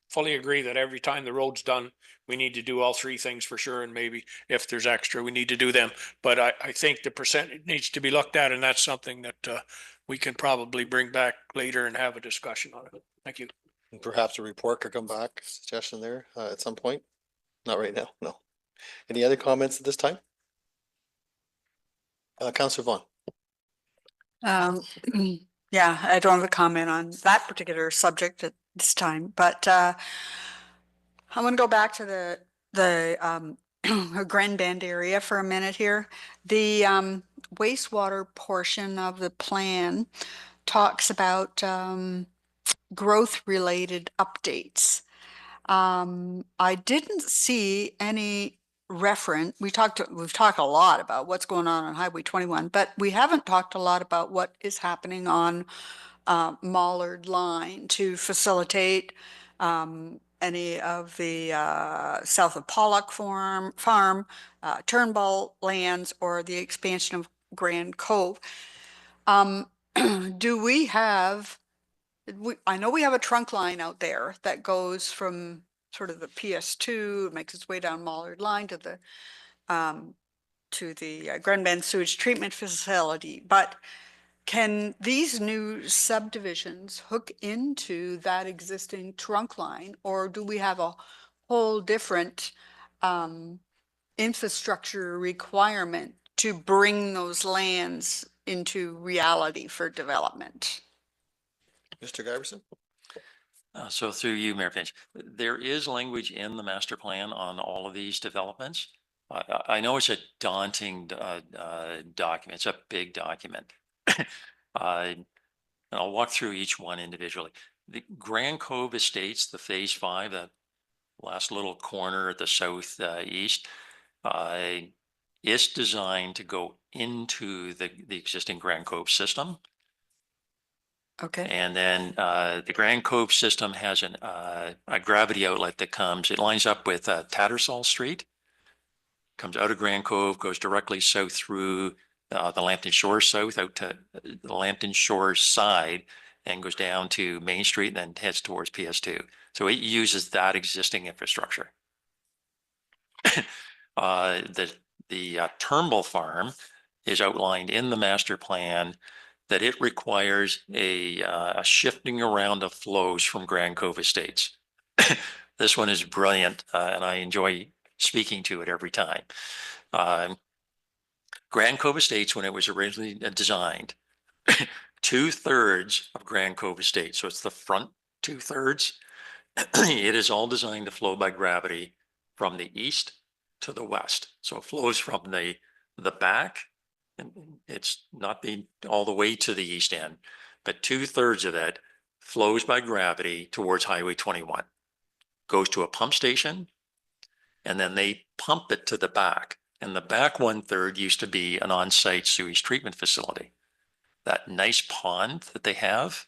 fully agree that every time the road's done, we need to do all three things for sure. And maybe if there's extra, we need to do them. But I think the percentage needs to be looked at, and that's something that we can probably bring back later and have a discussion on it. Thank you. And perhaps a report could come back, suggestion there at some point. Not right now, no. Any other comments at this time? Councillor Vaughn. Yeah, I don't have a comment on that particular subject at this time, but I'm gonna go back to the Grand Bend area for a minute here. The wastewater portion of the plan talks about growth-related updates. I didn't see any reference. We've talked a lot about what's going on Highway 21, but we haven't talked a lot about what is happening on Mollard Line to facilitate any of the south of Pollock Farm, Turnbull lands, or the expansion of Grand Cove. Do we have? I know we have a trunk line out there that goes from sort of the PS2, makes its way down Mollard Line to the Grand Bend Sewage Treatment Facility. But can these new subdivisions hook into that existing trunk line, or do we have a whole different infrastructure requirement to bring those lands into reality for development? Mr. Giberson? So through you, Mayor Finch, there is language in the master plan on all of these developments. I know it's a daunting document. It's a big document. And I'll walk through each one individually. The Grand Cove Estates, the Phase 5, that last little corner at the south east, is designed to go into the existing Grand Cove system. Okay. And then the Grand Cove system has a gravity outlet that comes, it lines up with Tattersall Street, comes out of Grand Cove, goes directly south through the Lambton Shores south out to the Lambton Shores side, and goes down to Main Street and then heads towards PS2. So it uses that existing infrastructure. The Turnbull Farm is outlined in the master plan that it requires a shifting around of flows from Grand Cove Estates. This one is brilliant, and I enjoy speaking to it every time. Grand Cove Estates, when it was originally designed, 2/3 of Grand Cove Estates, so it's the front 2/3, it is all designed to flow by gravity from the east to the west. So it flows from the back, and it's not being all the way to the east end, but 2/3 of it flows by gravity towards Highway 21, goes to a pump station, and then they pump it to the back. And the back 1/3 used to be an on-site sewage treatment facility. That nice pond that they have,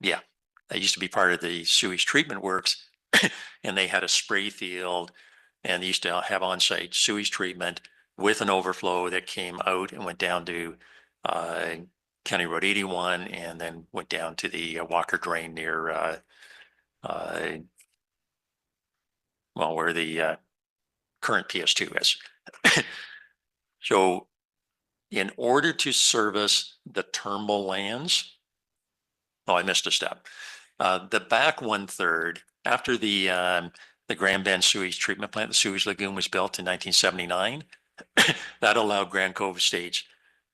yeah, that used to be part of the sewage treatment works. And they had a spray field, and they used to have on-site sewage treatment with an overflow that came out and went down to County Road 81, and then went down to the Walker Drain near, well, where the current PS2 is. So in order to service the Turnbull lands, oh, I missed a step. The back 1/3, after the Grand Bend Sewage Treatment Plant, the sewage lagoon was built in 1979. That allowed Grand Cove Estates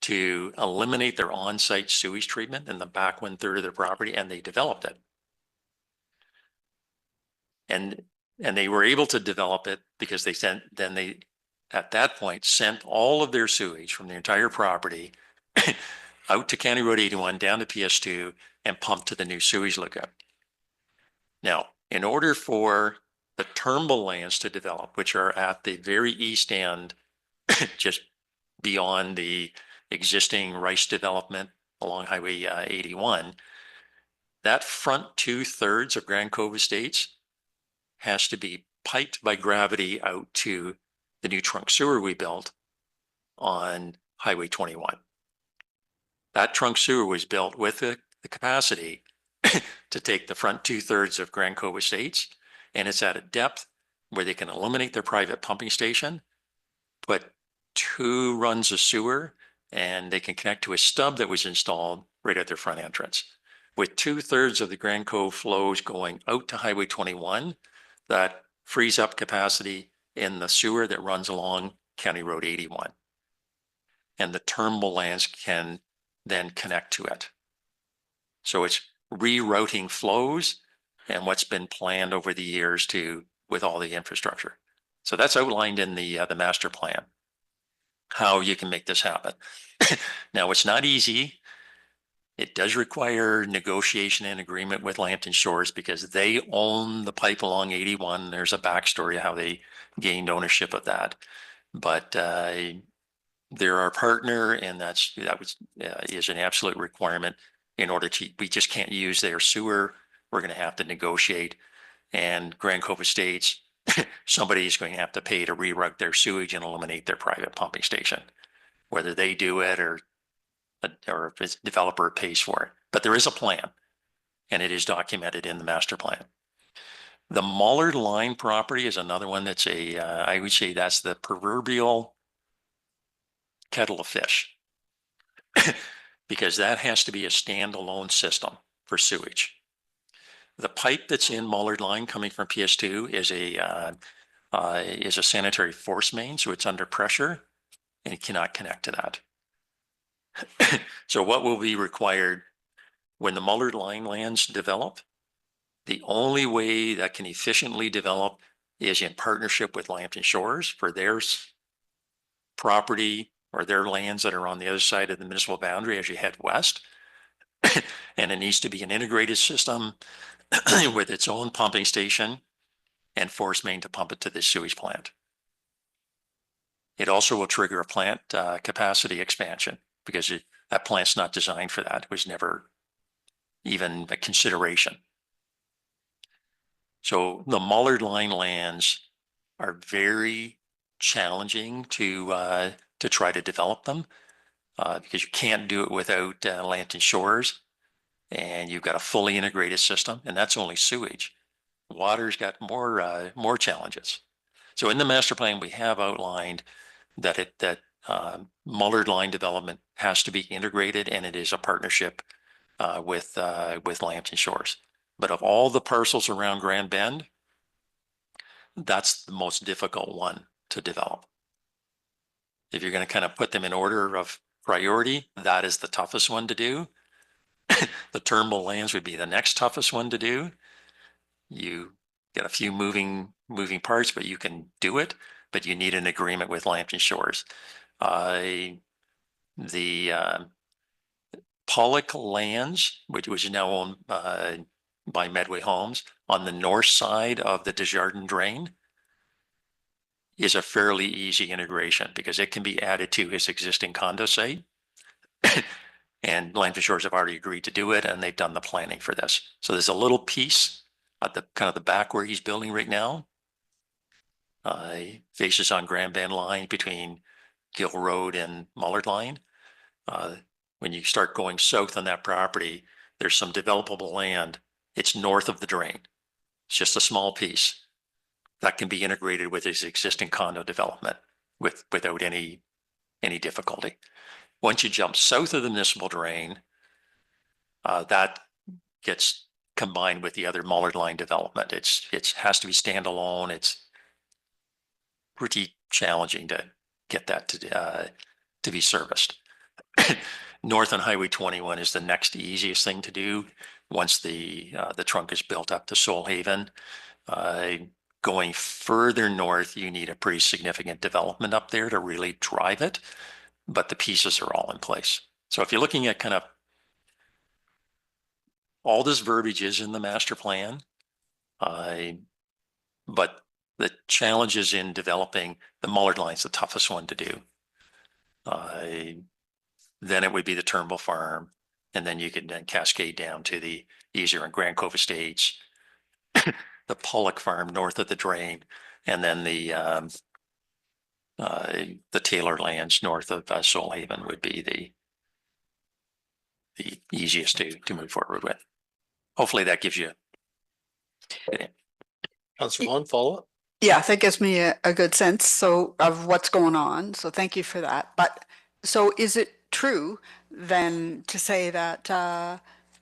to eliminate their on-site sewage treatment in the back 1/3 of their property, and they developed it. And they were able to develop it because they at that point, sent all of their sewage from the entire property out to County Road 81, down to PS2, and pump to the new sewage lookout. Now, in order for the Turnbull lands to develop, which are at the very east end, just beyond the existing Rice development along Highway 81, that front 2/3 of Grand Cove Estates has to be piped by gravity out to the new trunk sewer we built on Highway 21. That trunk sewer was built with the capacity to take the front 2/3 of Grand Cove Estates, and it's at a depth where they can eliminate their private pumping station, put 2 runs of sewer, and they can connect to a stub that was installed right at their front entrance. With 2/3 of the Grand Cove flows going out to Highway 21, that frees up capacity in the sewer that runs along County Road 81. And the Turnbull lands can then connect to it. So it's rerouting flows and what's been planned over the years with all the infrastructure. So that's outlined in the master plan, how you can make this happen. Now, it's not easy. It does require negotiation and agreement with Lambton Shores because they own the pipe along 81. There's a backstory of how they gained ownership of that. But they're our partner, and that is an absolute requirement in order to, we just can't use their sewer. We're going to have to negotiate. And Grand Cove Estates, somebody's going to have to pay to reroute their sewage and eliminate their private pumping station, whether they do it or if a developer pays for it. But there is a plan, and it is documented in the master plan. The Mullard Line property is another one that's I would say that's the proverbial kettle of fish, because that has to be a standalone system for sewage. The pipe that's in Mullard Line coming from PS2 is a sanitary force main, so it's under pressure and it cannot connect to that. So what will be required when the Mullard Line lands develop? The only way that can efficiently develop is in partnership with Lambton Shores for their property or their lands that are on the other side of the municipal boundary as you head west. And it needs to be an integrated system with its own pumping station and force main to pump it to the sewage plant. It also will trigger a plant capacity expansion because that plant's not designed for that. It was never even a consideration. So the Mullard Line lands are very challenging to try to develop them because you can't do it without Lambton Shores, and you've got a fully integrated system, and that's only sewage. Water's got more challenges. So in the master plan, we have outlined that Mullard Line development has to be integrated, and it is a partnership with Lambton Shores. But of all the parcels around Grand Bend, that's the most difficult one to develop. If you're going to kind of put them in order of priority, that is the toughest one to do. The Turnbull lands would be the next toughest one to do. You get a few moving parts, but you can do it. But you need an agreement with Lambton Shores. The Pollock lands, which is now owned by Medway Homes, on the north side of the Desjardins drain, is a fairly easy integration because it can be added to his existing condo site. And Lambton Shores have already agreed to do it, and they've done the planning for this. So there's a little piece at the kind of the back where he's building right now. Faces on Grand Bend Line between Gill Road and Mullard Line. When you start going south on that property, there's some developable land. It's north of the drain. It's just a small piece that can be integrated with his existing condo development without any difficulty. Once you jump south of the municipal drain, that gets combined with the other Mullard Line development. It has to be standalone. It's pretty challenging to get that to be serviced. North on Highway 21 is the next easiest thing to do once the trunk is built up to Soul Haven. Going further north, you need a pretty significant development up there to really drive it, but the pieces are all in place. So if you're looking at kind of all this verbiage is in the master plan, but the challenges in developing the Mullard line's the toughest one to do. Then it would be the Turnbull Farm, and then you could then cascade down to the easier and Grand Cove Estates, the Pollock Farm north of the drain, and then the Taylor lands north of Soulhaven would be the easiest to move forward with. Hopefully that gives you. Councillor Vaughn, follow up? Yeah, that gives me a good sense so of what's going on. So thank you for that. But so is it true then to say that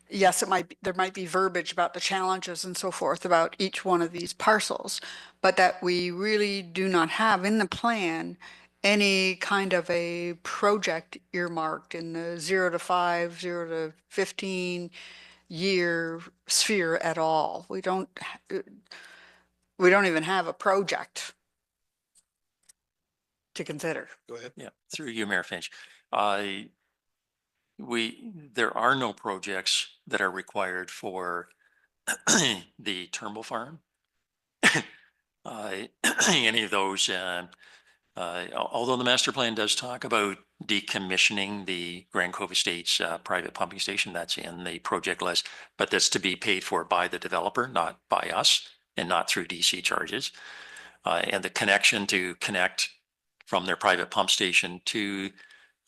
yes, there might be verbiage about the challenges and so forth about each one of these parcels, but that we really do not have in the plan any kind of a project earmarked in the 0 to 5, 0 to 15 year sphere at all. We don't even have a project to consider. Go ahead. Yeah, through you, Mayor Finch. There are no projects that are required for the Turnbull Farm. Any of those, although the master plan does talk about decommissioning the Grand Cove Estates private pumping station, that's in the project list, but that's to be paid for by the developer, not by us, and not through DC charges. And the connection to connect from their private pump station to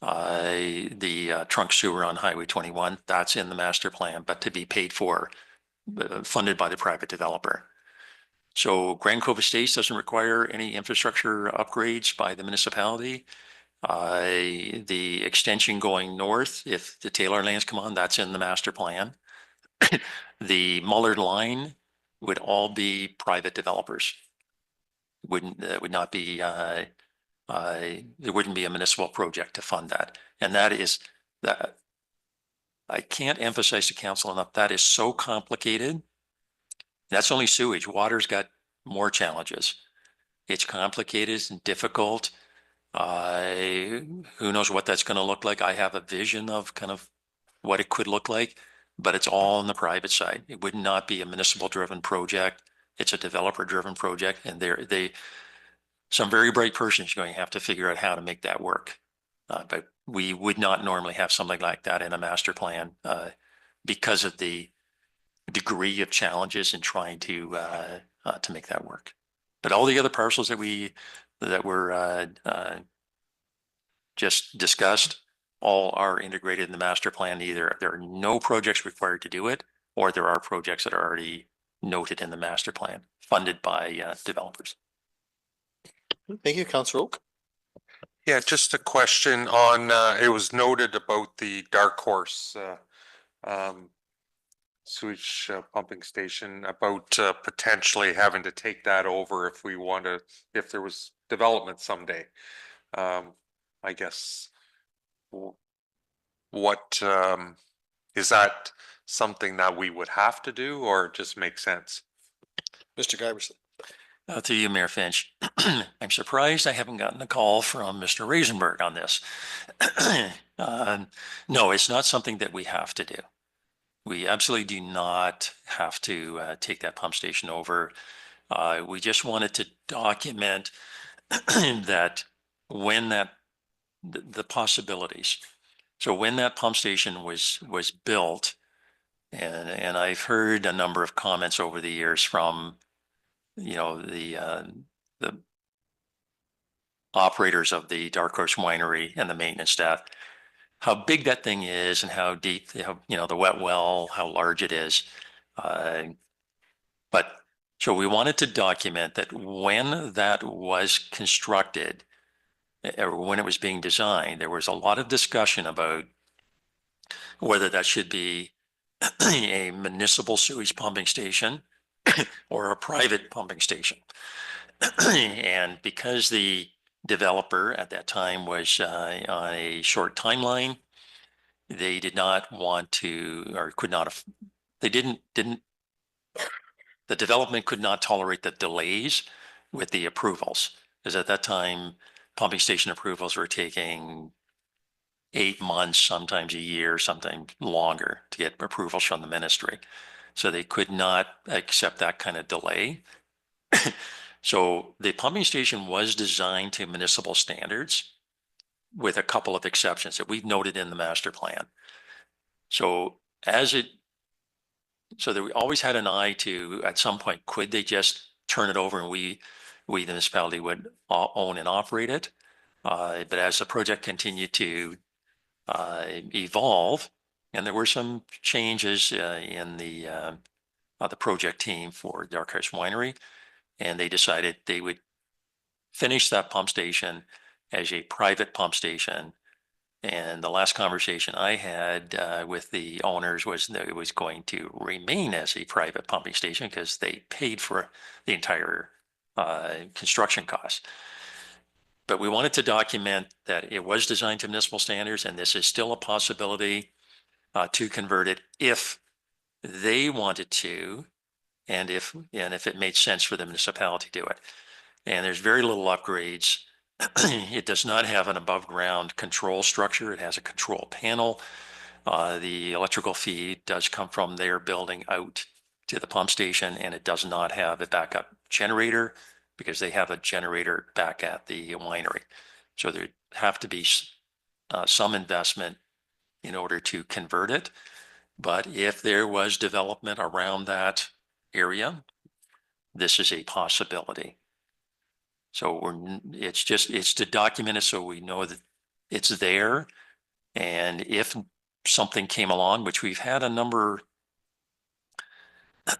the trunk sewer on Highway 21, that's in the master plan, but to be paid for, funded by the private developer. So Grand Cove Estates doesn't require any infrastructure upgrades by the municipality. The extension going north, if the Taylor lands come on, that's in the master plan. The Mullard line would all be private developers. Would not be, there wouldn't be a municipal project to fund that. And that is, that I can't emphasize to council enough, that is so complicated. That's only sewage. Water's got more challenges. It's complicated and difficult. Who knows what that's going to look like? I have a vision of kind of what it could look like, but it's all on the private side. It would not be a municipal driven project. It's a developer driven project, and some very bright person is going to have to figure out how to make that work. But we would not normally have something like that in a master plan because of the degree of challenges in trying to make that work. But all the other parcels that were just discussed, all are integrated in the master plan. Either there are no projects required to do it, or there are projects that are already noted in the master plan, funded by developers. Thank you, Councillor Oak. Yeah, just a question on, it was noted about the Dark Horse sewage pumping station, about potentially having to take that over if we want to, if there was development someday. I guess, what is that something that we would have to do, or just make sense? Mr. Giberson. To you, Mayor Finch. I'm surprised I haven't gotten a call from Mr. Reisenberg on this. No, it's not something that we have to do. We absolutely do not have to take that pump station over. We just wanted to document that when the possibilities. So when that pump station was built, and I've heard a number of comments over the years from, you know, the operators of the Dark Horse Winery and the maintenance staff, how big that thing is and how deep, you know, the wet well, how large it is. But so we wanted to document that when that was constructed, or when it was being designed, there was a lot of discussion about whether that should be a municipal sewage pumping station or a private pumping station. And because the developer at that time was on a short timeline, they did not want to, or could not, they didn't, the development could not tolerate the delays with the approvals. Because at that time, pumping station approvals were taking 8 months, sometimes a year, sometimes longer to get approvals from the ministry. So they could not accept that kind of delay. So the pumping station was designed to municipal standards with a couple of exceptions that we've noted in the master plan. So so that we always had an eye to, at some point, could they just turn it over and we the municipality would own and operate it? But as the project continued to evolve, and there were some changes in the project team for Dark Horse Winery, and they decided they would finish that pump station as a private pump station. And the last conversation I had with the owners was that it was going to remain as a private pumping station because they paid for the entire construction costs. But we wanted to document that it was designed to municipal standards, and this is still a possibility to convert it if they wanted to, and if it made sense for the municipality to do it. And there's very little upgrades. It does not have an above ground control structure. It has a control panel. The electrical feed does come from their building out to the pump station, and it does not have a backup generator because they have a generator back at the winery. So there have to be some investment in order to convert it. But if there was development around that area, this is a possibility. So it's to document it so we know that it's there. And if something came along, which we've had a number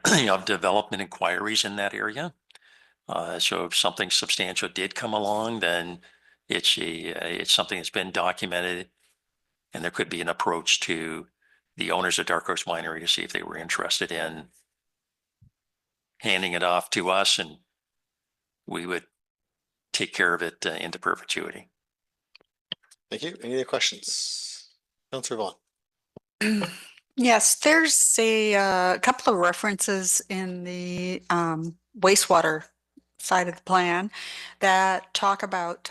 of development inquiries in that area. So if something substantial did come along, then it's something that's been documented, and there could be an approach to the owners of Dark Horse Winery to see if they were interested in handing it off to us, and we would take care of it into perpetuity. Thank you. Any other questions? Councillor Vaughan. Yes, there's a couple of references in the wastewater side of the plan that talk about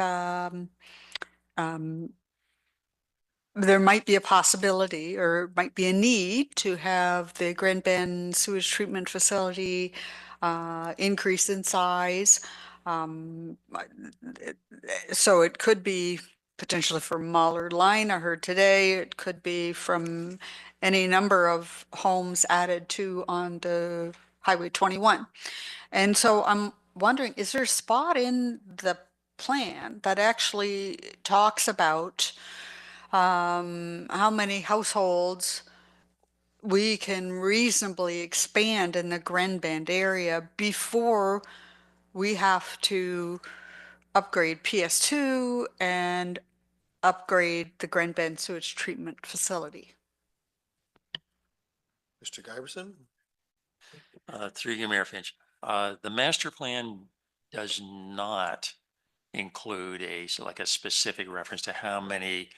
there might be a possibility or might be a need to have the Grand Bend sewage treatment facility increase in size. So it could be potentially from Muller Line, I heard today. It could be from any number of homes added to on the Highway 21. And so I'm wondering, is there a spot in the plan that actually talks about how many households we can reasonably expand in the Grand Bend area before we have to upgrade PS2 and upgrade the Grand Bend sewage treatment facility? Mr. Giberson? Through you, Mayor Finch. The master plan does not include a specific reference to how many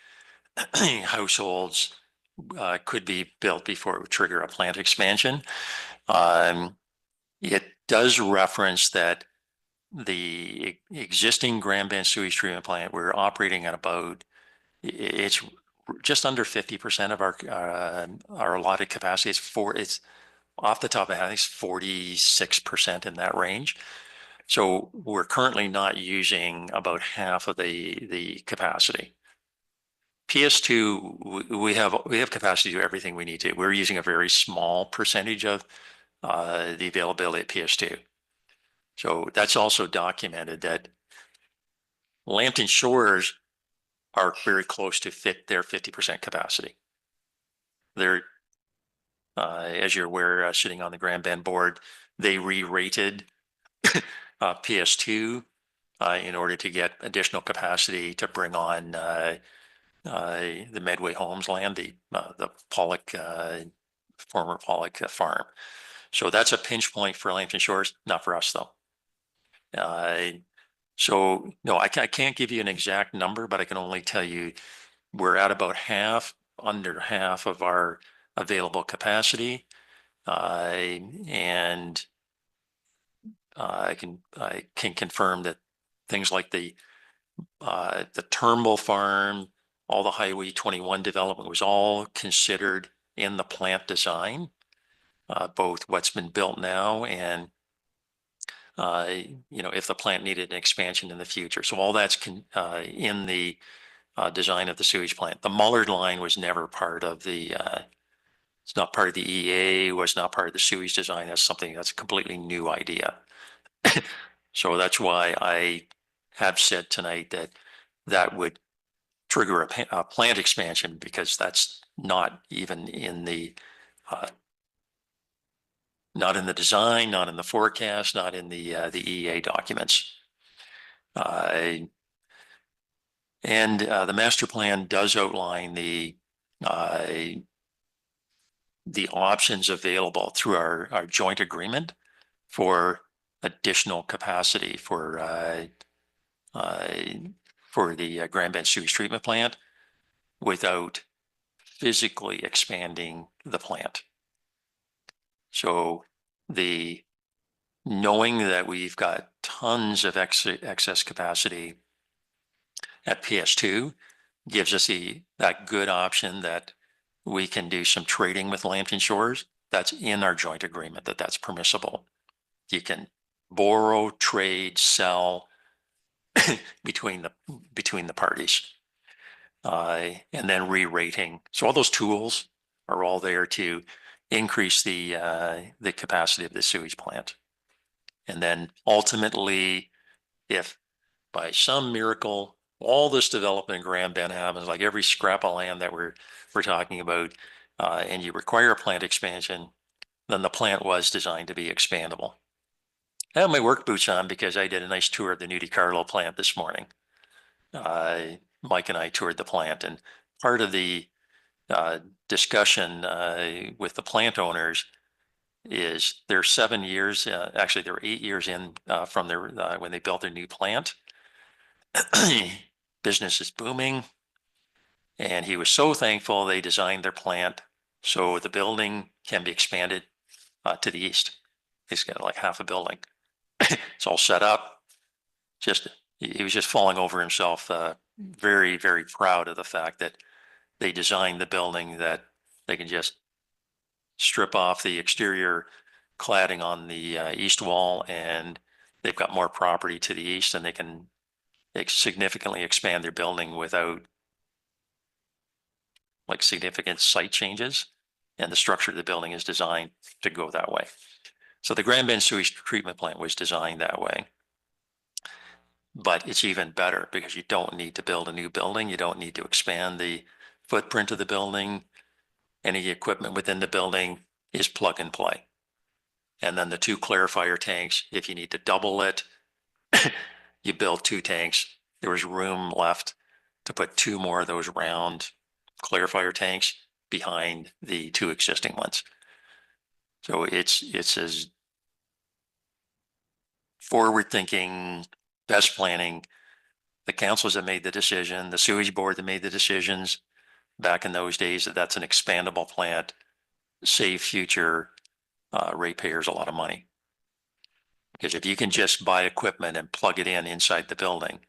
households could be built before it would trigger a plant expansion. It does reference that the existing Grand Bend sewage treatment plant, we're operating at about, it's just under 50% of our allotted capacity. It's off the top of my head, I think it's 46% in that range. So we're currently not using about half of the capacity. PS2, we have capacity to do everything we need to. We're using a very small percentage of the availability at PS2. So that's also documented that Lambton Shores are very close to their 50% capacity. They're, as you're aware, sitting on the Grand Bend board, they re-rated PS2 in order to get additional capacity to bring on the Medway Homes land, the Pollock, former Pollock farm. So that's a pinch point for Lambton Shores, not for us though. So no, I can't give you an exact number, but I can only tell you we're at about under half of our available capacity. And I can confirm that things like the Turnbull farm, all the Highway 21 development was all considered in the plant design, both what's been built now and if the plant needed an expansion in the future. So all that's in the design of the sewage plant. The Mullard line was never part of the, it's not part of the EA, was not part of the sewage design. That's something that's a completely new idea. So that's why I have said tonight that that would trigger a plant expansion, because that's not even in the not in the design, not in the forecast, not in the EA documents. And the master plan does outline the options available through our joint agreement for additional capacity for the Grand Bend sewage treatment plant without physically expanding the plant. So knowing that we've got tons of excess capacity at PS2 gives us that good option that we can do some trading with Lambton Shores. That's in our joint agreement, that's permissible. You can borrow, trade, sell between the parties, and then re-rating. So all those tools are all there to increase the capacity of the sewage plant. And then ultimately, if by some miracle all this development in Grand Bend happens, like every scrap of land that we're talking about, and you require a plant expansion, then the plant was designed to be expandable. I have my work boots on because I did a nice tour of the New DiCarlo plant this morning. Mike and I toured the plant, and part of the discussion with the plant owners is they're 7 years, actually they're 8 years in from when they built their new plant. Business is booming, and he was so thankful they designed their plant so the building can be expanded to the east. He's got like half a building. It's all set up. He was just falling over himself, very, very proud of the fact that they designed the building that they can just strip off the exterior cladding on the east wall, and they've got more property to the east, and they can significantly expand their building without like significant site changes, and the structure of the building is designed to go that way. So the Grand Bend sewage treatment plant was designed that way. But it's even better because you don't need to build a new building. You don't need to expand the footprint of the building. Any equipment within the building is plug and play. And then the 2 clarifier tanks, if you need to double it, you build 2 tanks. There was room left to put 2 more of those round clarifier tanks behind the 2 existing ones. So it's as forward-thinking, best planning. The councils that made the decision, the sewage board that made the decisions back in those days, that's an expandable plant, save future ratepayers a lot of money. Because if you can just buy equipment and plug it in inside the building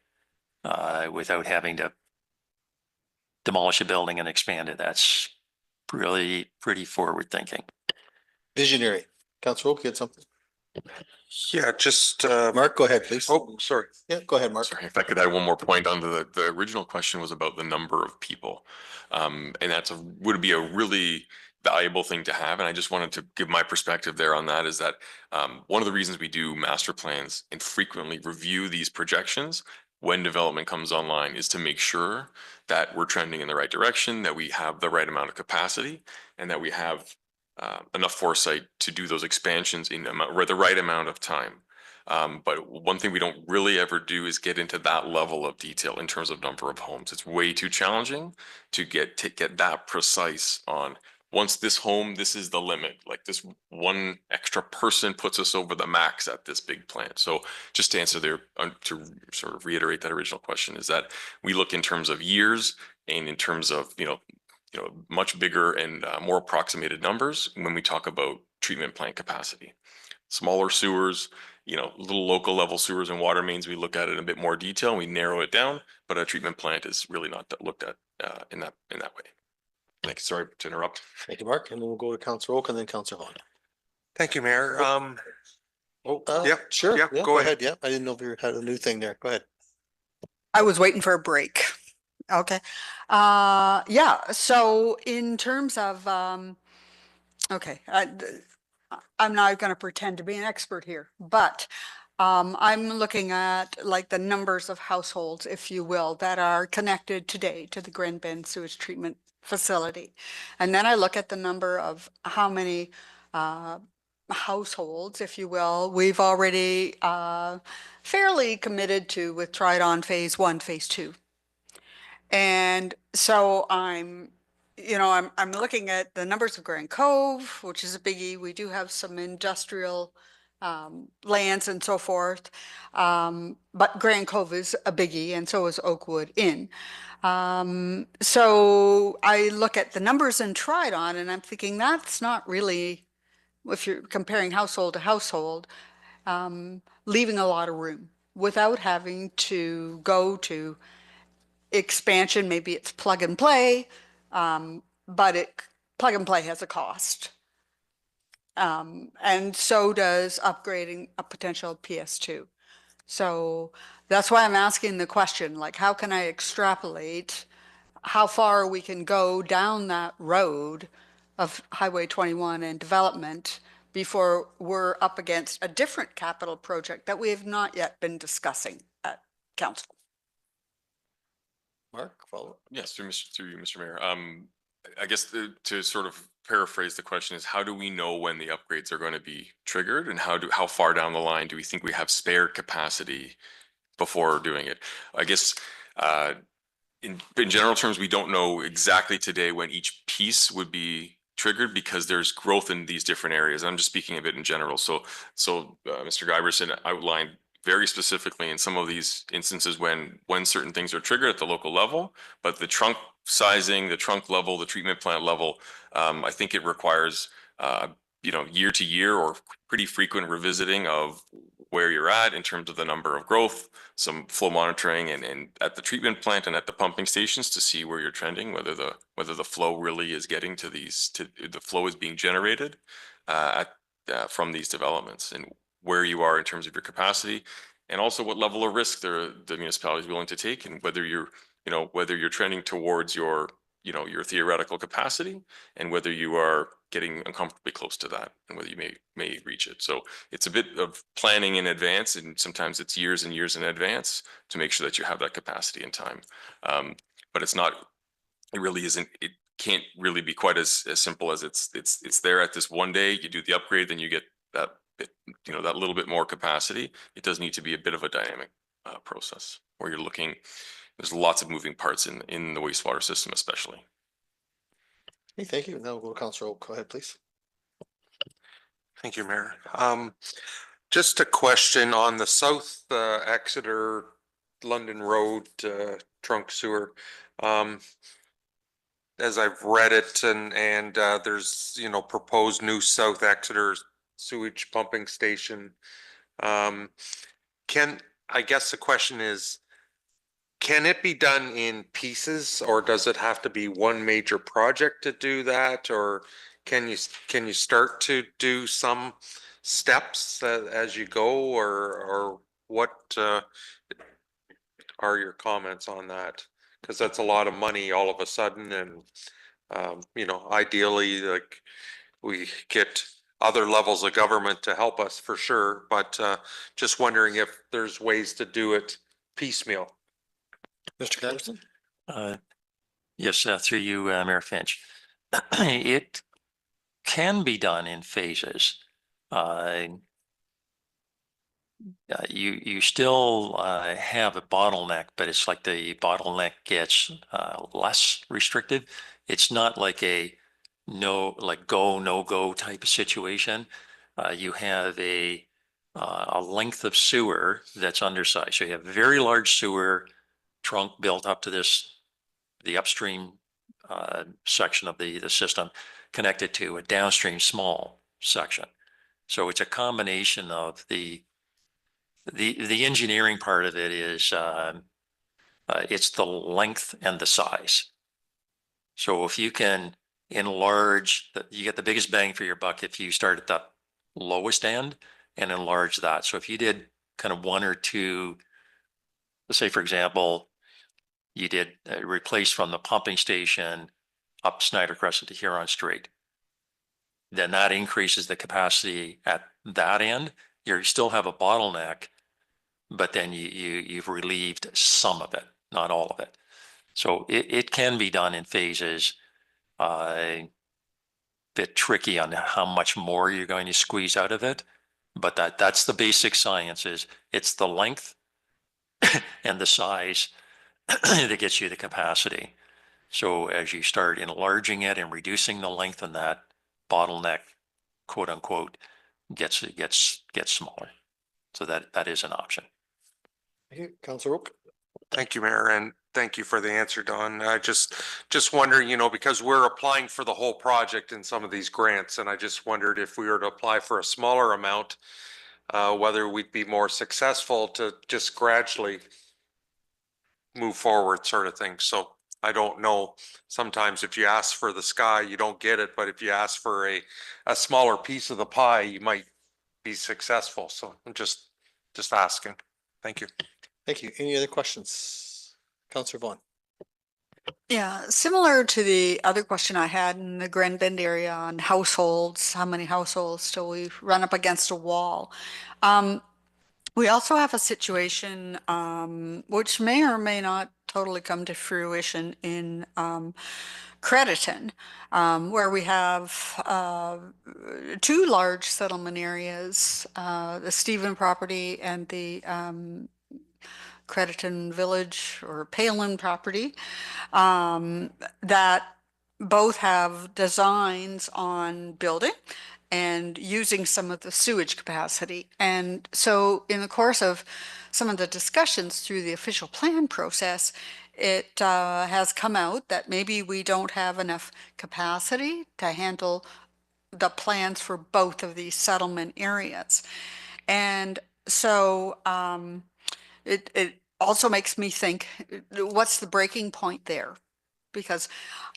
without having to demolish a building and expand it, that's really pretty forward-thinking. Visionary. Councilor Oak, you had something? Yeah, just, Mark, go ahead, please. oh, sorry. Yeah, go ahead, Mark. Sorry, if I could add one more point onto the original question was about the number of people. And that's would be a really valuable thing to have. And I just wanted to give my perspective there on that is that one of the reasons we do master plans and frequently review these projections when development comes online is to make sure that we're trending in the right direction, that we have the right amount of capacity, and that we have enough foresight to do those expansions in the right amount of time. But one thing we don't really ever do is get into that level of detail in terms of number of homes. It's way too challenging to get that precise on once this home, this is the limit. Like this one extra person puts us over the max at this big plant. So just to answer there, to sort of reiterate that original question is that we look in terms of years and in terms of, much bigger and more approximated numbers when we talk about treatment plant capacity. Smaller sewers, little local level sewers and water mains, we look at it in a bit more detail and we narrow it down, but a treatment plant is really not looked at in that way. Thanks. Sorry to interrupt. Thank you, Mark. And then we'll go to Councillor Oak and then Councillor Vaughn. Thank you, Mayor. Yeah, sure. yeah, Yeah, go ahead. Yeah, I didn't know if you had a new thing there. Go ahead. I was waiting for a break. Okay. Yeah, so in terms of, okay, I'm not going to pretend to be an expert here, but I'm looking at like the numbers of households, if you will, that are connected today to the Grand Bend sewage treatment facility. And then I look at the number of how many households, if you will, we've already fairly committed to with Tridon Phase 1, Phase 2. And so I'm looking at the numbers of Grand Cove, which is a biggie. We do have some industrial lands and so forth. But Grand Cove is a biggie, and so is Oakwood Inn. So I look at the numbers in Tridon and I'm thinking that's not really, if you're comparing household to household, leaving a lot of room without having to go to expansion. Maybe it's plug and play, but plug and play has a cost. And so does upgrading a potential PS2. So that's why I'm asking the question, like, how can I extrapolate how far we can go down that road of Highway 21 and development before we're up against a different capital project that we have not yet been discussing at council? Mark, follow. Yes, through you, Mr. Mayor. I guess to sort of paraphrase the question is, how do we know when the upgrades are going to be triggered, and how far down the line do we think we have spare capacity before doing it? I guess in general terms, we don't know exactly today when each piece would be triggered because there's growth in these different areas. I'm just speaking a bit in general. So Mr. Giberson outlined very specifically in some of these instances when certain things are triggered at the local level, but the trunk sizing, the trunk level, the treatment plant level, I think it requires year to year or pretty frequent revisiting of where you're at in terms of the number of growth, some flow monitoring and at the treatment plant and at the pumping stations to see where you're trending, whether the flow really is getting to the flow is being generated from these developments, and where you are in terms of your capacity, and also what level of risk the municipality is willing to take, and whether you're trending towards your theoretical capacity, and whether you are getting uncomfortably close to that, and whether you may reach it. So it's a bit of planning in advance, and sometimes it's years and years in advance to make sure that you have that capacity in time. But it really isn't. It can't really be quite as simple as it's there at this one day. You do the upgrade, then you get that bit, that little bit more capacity. It does need to be a bit of a dynamic process where you're looking. There's lots of moving parts in the wastewater system, especially. Hey, thank you. Now we'll go to Councillor Oak. Go ahead, please. Thank you, Mayor. Just a question on the South Exeter London Road trunk sewer. As I've read it and there's, proposed new South Exeter sewage pumping station. I guess the question is, can it be done in pieces, or does it have to be one major project to do that? Or can you start to do some steps as you go, or what are your comments on that? Because that's a lot of money all of a sudden, and ideally, like, we get other levels of government to help us for sure, but just wondering if there's ways to do it piecemeal. Mr. Patterson? Yes, through you, Mayor Finch. It can be done in phases. You still have a bottleneck, but it's like the bottleneck gets less restrictive. It's not like a go, no go type of situation. You have a length of sewer that's undersized. So you have very large sewer trunk built up to the upstream section of the system connected to a downstream small section. So it's a combination of the engineering part of it is it's the length and the size. So if you can enlarge, you get the biggest bang for your buck if you start at the lowest end and enlarge that. So if you did kind of one or two, let's say, for example, you did replace from the pumping station up Snyder Crescent to Huron Strait, then that increases the capacity at that end. You still have a bottleneck, but then you've relieved some of it, not all of it. So it can be done in phases. Bit tricky on how much more you're going to squeeze out of it, but that's the basic science. Is it's the length and the size that gets you the capacity. So as you start enlarging it and reducing the length, and that bottleneck, quote unquote, gets smaller. So that is an option. Thank you, Councilor Oak. Thank you, Mayor, and thank you for the answer, Don. I just wondering, you know, because we're applying for the whole project in some of these grants, and I just wondered if we were to apply for a smaller amount, whether we'd be more successful to just gradually move forward, sort of thing. So I don't know. Sometimes if you ask for the sky, you don't get it, but if you ask for a smaller piece of the pie, you might be successful. So I'm just asking. Thank you. Thank you. Any other questions? Councilor Vaughn. Yeah, similar to the other question I had in the Grand Bend area on households, how many households till we run up against a wall? We also have a situation which may or may not totally come to fruition in Crediton, where we have two large settlement areas, the Stephen property and the Crediton Village or Palin property, that both have designs on building and using some of the sewage capacity. And so in the course of some of the discussions through the official plan process, it has come out that maybe we don't have enough capacity to handle the plans for both of these settlement areas. And so it also makes me think, what's the breaking point there? Because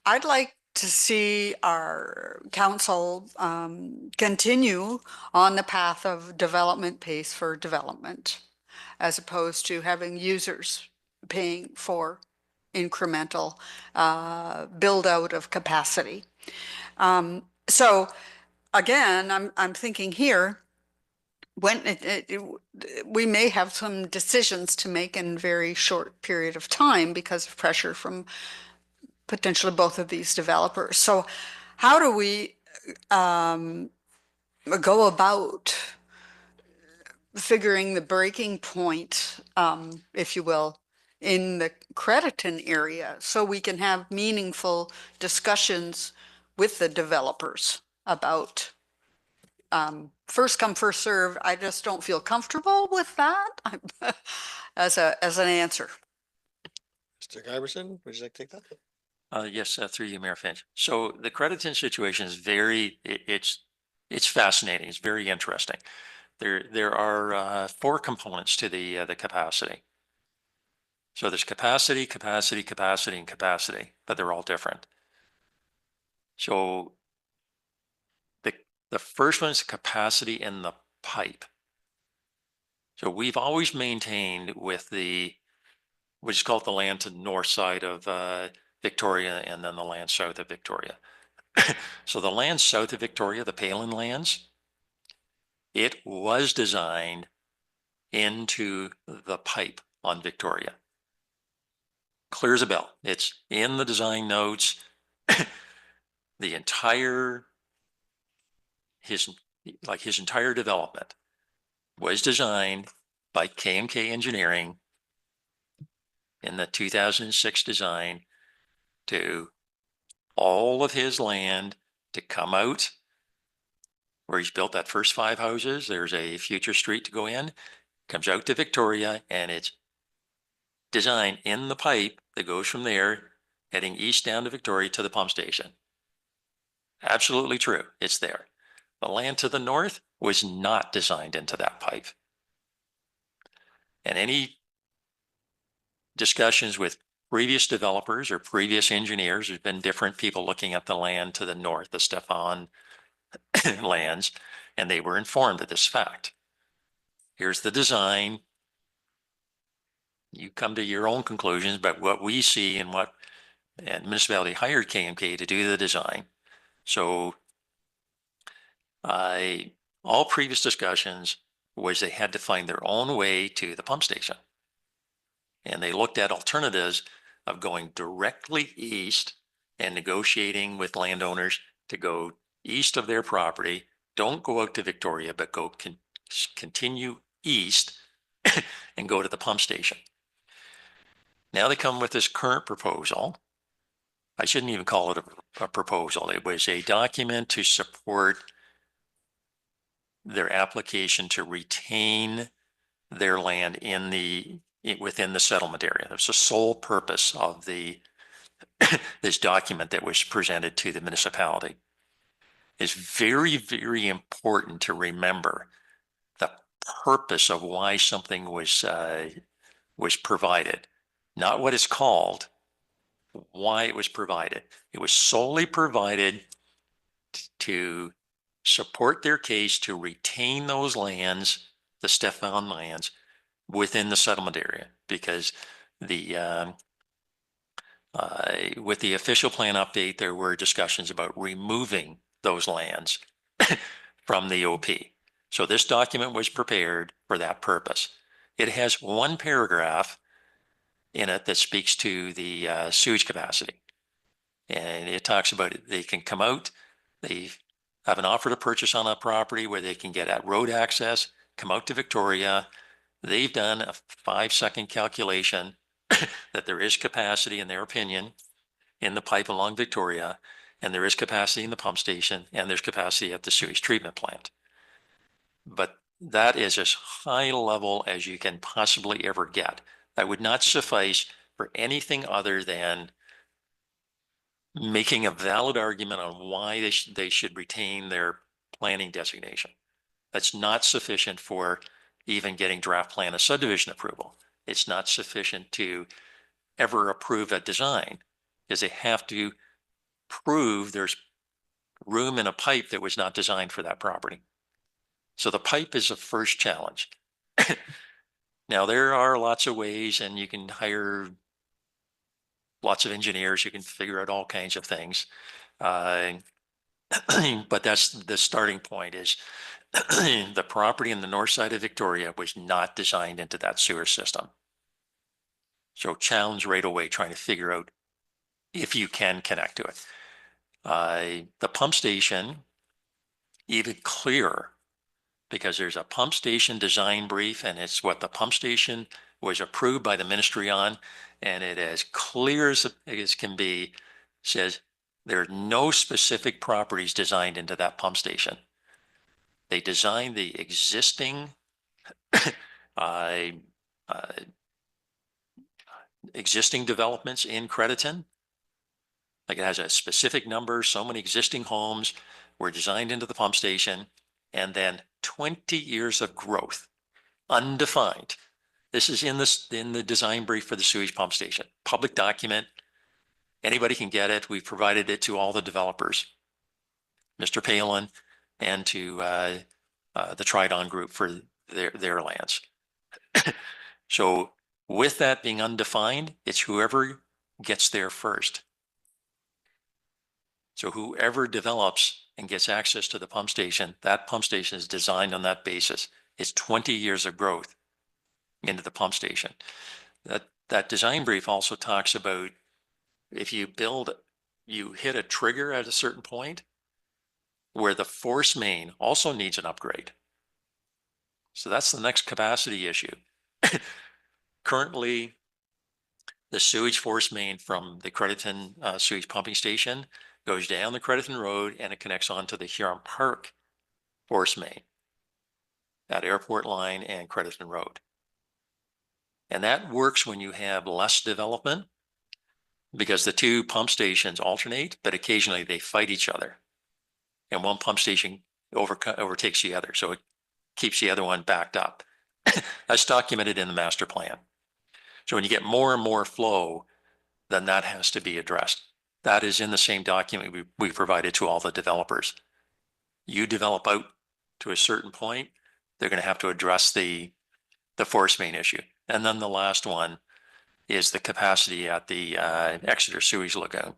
I'd like to see our council continue on the path of development pace for development, as opposed to having users paying for incremental build out of capacity. So again, I'm thinking here, when we may have some decisions to make in a very short period of time because of pressure from potentially both of these developers. So how do we go about figuring the breaking point, if you will, in the Crediton area so we can have meaningful discussions with the developers about first come, first serve? I just don't feel comfortable with that as an answer. Mr. Giberson, would you like to take that? Yes, through you, Mayor Finch. So the Crediton situation is it's fascinating. It's very interesting. There are four components to the capacity. So there's capacity, capacity, capacity, and capacity, but they're all different. So the first one is capacity in the pipe. So we've always maintained with which is called the land to the north side of Victoria, and then the land south of Victoria. So the land south of Victoria, the Palin lands, it was designed into the pipe on Victoria. Clear as a bell. It's in the design notes. The entire, his entire development was designed by KMK Engineering in the 2006 design to all of his land to come out where he's built that first 5 houses. There's a future street to go in, comes out to Victoria, and it's designed in the pipe that goes from there heading east down to Victoria to the pump station. Absolutely true. It's there. The land to the north was not designed into that pipe. And any discussions with previous developers or previous engineers, there's been different people looking at the land to the north, the Stefan lands, and they were informed of this fact. Here's the design. You come to your own conclusions, but what we see and what and municipality hired KMK to do the design. So all previous discussions was they had to find their own way to the pump station. And they looked at alternatives of going directly east and negotiating with landowners to go east of their property. Don't go out to Victoria, but go continue east and go to the pump station. Now they come with this current proposal. I shouldn't even call it a proposal. It was a document to support their application to retain their land within the settlement area. That's the sole purpose of this document that was presented to the municipality. It's very, very important to remember the purpose of why something was provided, not what it's called, why it was provided. It was solely provided to support their case to retain those lands, the Stefan lands, within the settlement area, because with the official plan update, there were discussions about removing those lands from the OP. So this document was prepared for that purpose. It has one paragraph in it that speaks to the sewage capacity. And it talks about it. They can come out, they have an offer to purchase on a property where they can get at road access, come out to Victoria. They've done a 5-second calculation that there is capacity, in their opinion, in the pipe along Victoria, and there is capacity in the pump station, and there's capacity at the sewage treatment plant. But that is as high level as you can possibly ever get. That would not suffice for anything other than making a valid argument on why they should retain their planning designation. That's not sufficient for even getting draft plan of subdivision approval. It's not sufficient to ever approve a design, because they have to prove there's room in a pipe that was not designed for that property. So the pipe is the first challenge. Now, there are lots of ways, and you can hire lots of engineers. You can figure out all kinds of things. But that's the starting point is the property in the north side of Victoria was not designed into that sewer system. So challenge right away, trying to figure out if you can connect to it. The pump station, even clearer, because there's a pump station design brief, and it's what the pump station was approved by the ministry on, and it as clear as can be says there are no specific properties designed into that pump station. They designed the existing existing developments in Crediton. Like it has a specific number, so many existing homes were designed into the pump station, and then 20 years of growth, undefined. This is in the design brief for the sewage pump station. Public document. Anybody can get it. We've provided it to all the developers, Mr. Palin, and to the Tridon Group for their lands. So with that being undefined, it's whoever gets there first. So whoever develops and gets access to the pump station, that pump station is designed on that basis. It's 20 years of growth into the pump station. That design brief also talks about if you hit a trigger at a certain point where the force main also needs an upgrade. So that's the next capacity issue. Currently, the sewage force main from the Crediton sewage pumping station goes down the Crediton Road, and it connects onto the Huron Park force main at Airport Line and Crediton Road. And that works when you have less development. because the two pump stations alternate, but occasionally they fight each other. And one pump station overtakes the other, so it keeps the other one backed up. That's documented in the master plan. So when you get more and more flow, then that has to be addressed. That is in the same document we provided to all the developers. You develop out to a certain point, they're going to have to address the force main issue. And then the last one is the capacity at the Exeter Sewage Lagoon,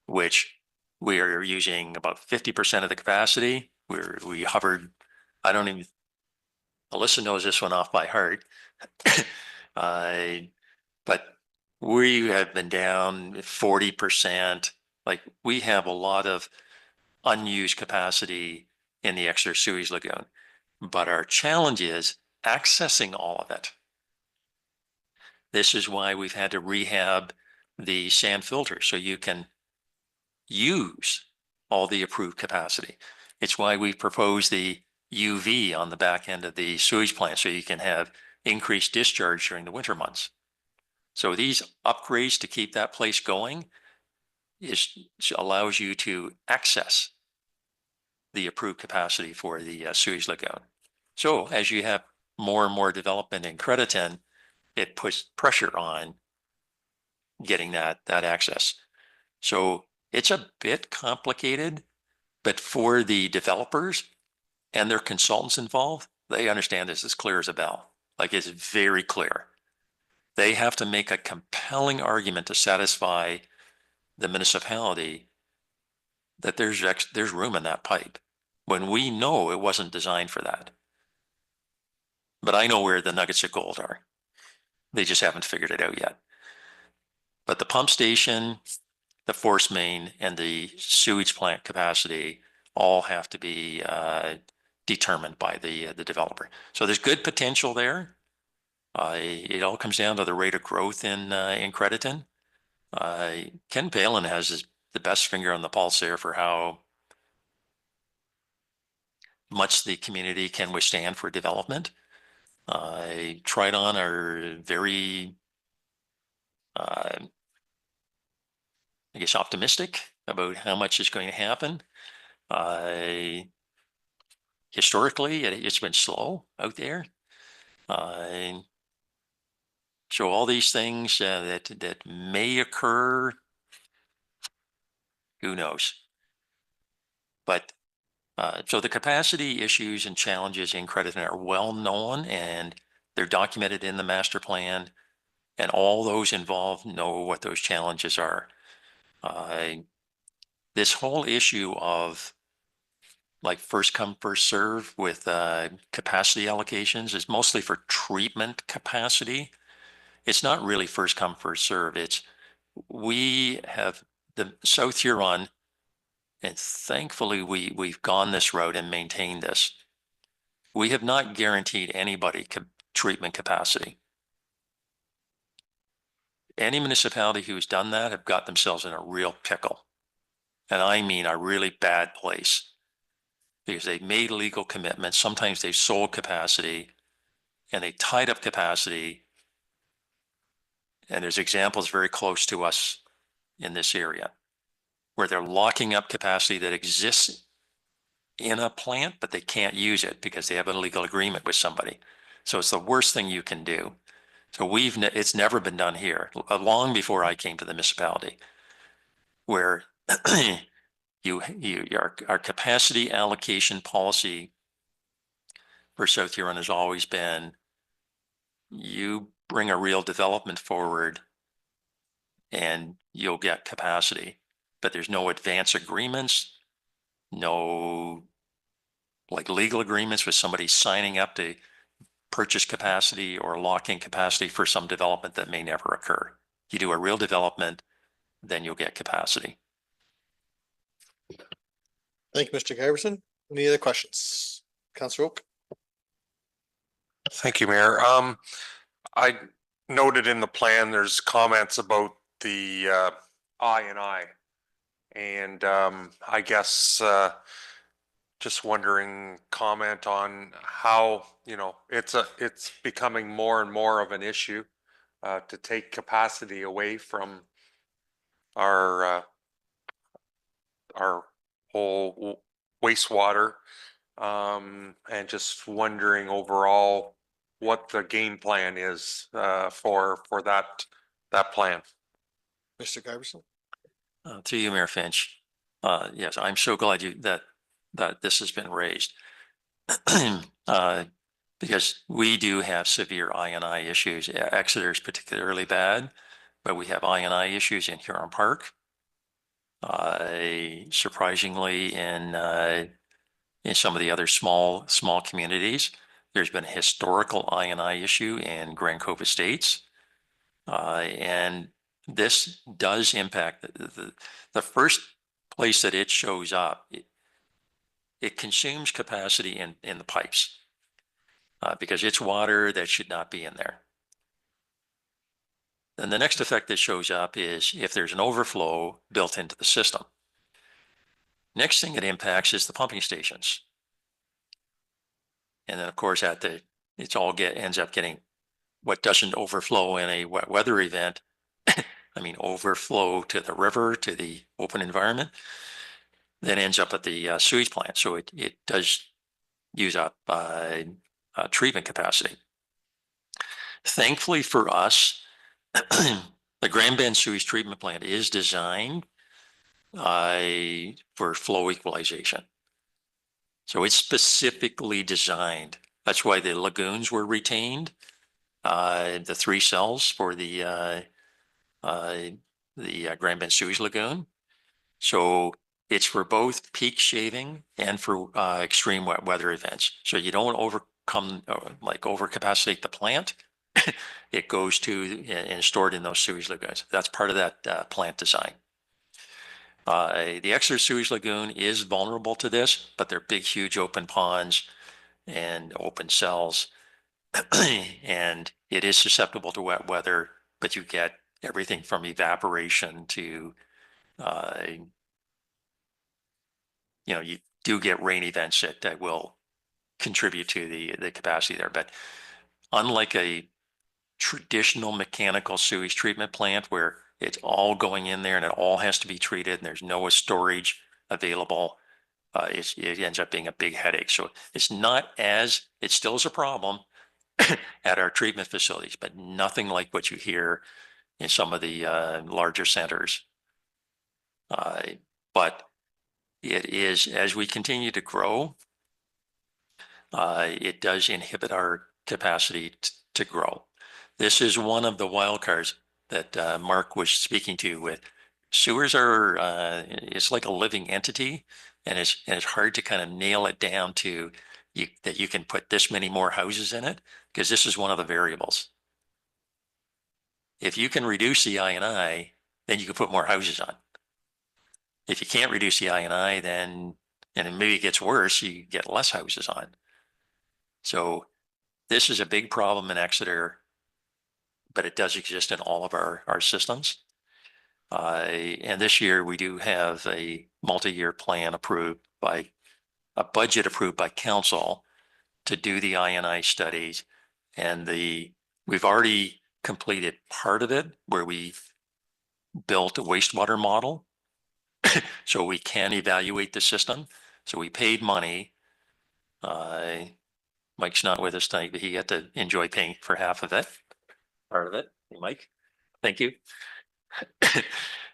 which we are using about 50% of the capacity. We hovered, I don't even, Alyssa knows this one off by heart. But we have been down 40%. Like, we have a lot of unused capacity in the Exeter Sewage Lagoon, but our challenge is accessing all of it. This is why we've had to rehab the sand filter so you can use all the approved capacity. It's why we propose the UV on the back end of the sewage plant so you can have increased discharge during the winter months. So these upgrades to keep that place going allows you to access the approved capacity for the sewage lagoon. So as you have more and more development in Crediton, it puts pressure on getting that access. So it's a bit complicated, but for the developers and their consultants involved, they understand this as clear as a bell. Like, it's very clear. They have to make a compelling argument to satisfy the municipality that there's room in that pipe, when we know it wasn't designed for that. But I know where the nuggets of gold are. They just haven't figured it out yet. But the pump station, the force main, and the sewage plant capacity all have to be determined by the developer. So there's good potential there. It all comes down to the rate of growth in Crediton. Ken Palin has the best finger on the pulse there for how much the community can withstand for development. Triton are very, I guess, optimistic about how much is going to happen. Historically, it's been slow out there. So all these things that may occur, who knows? But so the capacity issues and challenges in Crediton are well known, and they're documented in the master plan, and all those involved know what those challenges are. This whole issue of like first come, first serve with capacity allocations is mostly for treatment capacity. It's not really first come, first serve. It's, we have the South Huron, and thankfully we've gone this route and maintained this. We have not guaranteed anybody treatment capacity. Any municipality who's done that have got themselves in a real pickle. And I mean a really bad place, because they've made legal commitments. Sometimes they've sold capacity and they tied up capacity. And there's examples very close to us in this area where they're locking up capacity that exists in a plant, but they can't use it because they have a legal agreement with somebody. So it's the worst thing you can do. So it's never been done here, long before I came to the municipality, where our capacity allocation policy for South Huron has always been, you bring a real development forward and you'll get capacity, but there's no advance agreements, no like legal agreements with somebody signing up to purchase capacity or lock in capacity for some development that may never occur. You do a real development, then you'll get capacity. Thank you, Mr. Giverson. Any other questions? Councillor Oak? Thank you, Mayor. I noted in the plan, there's comments about the I&I. And I guess just wondering, comment on how, you know, it's becoming more and more of an issue to take capacity away from our whole wastewater. And just wondering overall what the game plan is for that plan. Mr. Giberson? To you, Mayor Finch. Yes, I'm so glad that this has been raised. Because we do have severe I&I issues. Exeter is particularly bad, but we have I&I issues in Huron Park. Surprisingly, in some of the other small communities, there's been a historical I&I issue in Grand Cove Estates. And this does impact the first place that it shows up. It consumes capacity in the pipes because it's water that should not be in there. Then the next effect that shows up is if there's an overflow built into the system. Next thing it impacts is the pumping stations. And then of course ends up getting what doesn't overflow in a wet weather event. I mean, overflow to the river, to the open environment, then ends up at the sewage plant. So it does use up treatment capacity. Thankfully for us, the Grand Bend sewage treatment plant is designed for flow equalization. So it's specifically designed. That's why the lagoons were retained, the 3 cells for the Grand Bend sewage lagoon. So it's for both peak shaving and for extreme wet weather events. So you don't overcapacitate the plant. It goes to and stored in those sewage lagoons. That's part of that plant design. The Exeter sewage lagoon is vulnerable to this, but they're big, huge open ponds and open cells. And it is susceptible to wet weather, but you get everything from evaporation to, you do get rain events that will contribute to the capacity there. But unlike a traditional mechanical sewage treatment plant where it's all going in there and it all has to be treated and there's no storage available, it ends up being a big headache. So it still is a problem at our treatment facilities, but nothing like what you hear in some of the larger centers. But it is, as we continue to grow, it does inhibit our capacity to grow. This is one of the wild cards that Mark was speaking to. With sewers it's like a living entity, and it's hard to kind of nail it down to that you can put this many more houses in it, because this is one of the variables. If you can reduce the I&I, then you can put more houses on. If you can't reduce the I&I, and maybe it gets worse, you get less houses on. So this is a big problem in Exeter, but it does exist in all of our systems. And this year we do have a multi-year plan a budget approved by council to do the I&I studies. And we've already completed part of it where we built a wastewater model so we can evaluate the system. So we paid money. Mike's not with us tonight, but he had to enjoy paying for half of it. Part of it. Hey, Mike, thank you.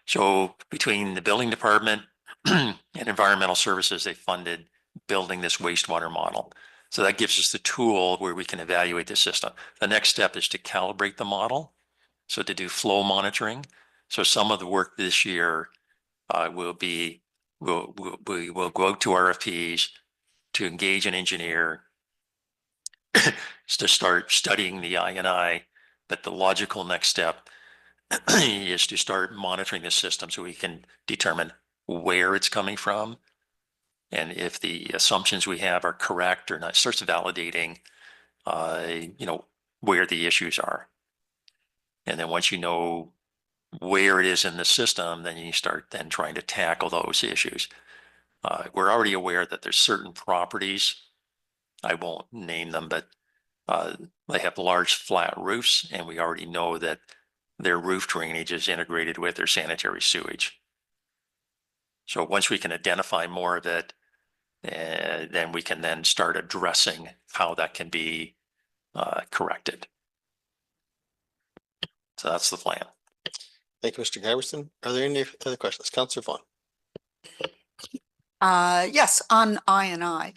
So between the building department and environmental services, they funded building this wastewater model. So that gives us the tool where we can evaluate the system. The next step is to calibrate the model. So to do flow monitoring. So some of the work this year we'll go out to RFPs to engage an engineer to start studying the I&I. But the logical next step is to start monitoring the system so we can determine where it's coming from. And if the assumptions we have are correct or not, starts validating, where the issues are. And then once you know where it is in the system, then you start then trying to tackle those issues. We're already aware that there's certain properties, I won't name them, but they have large flat roofs, and we already know that their roof drainage is integrated with their sanitary sewage. So once we can identify more of it, then we can then start addressing how that can be corrected. So that's the plan. Thank you, Mr. Giverson. Are there any other questions? Councillor Vaughn. Yes, on I&I.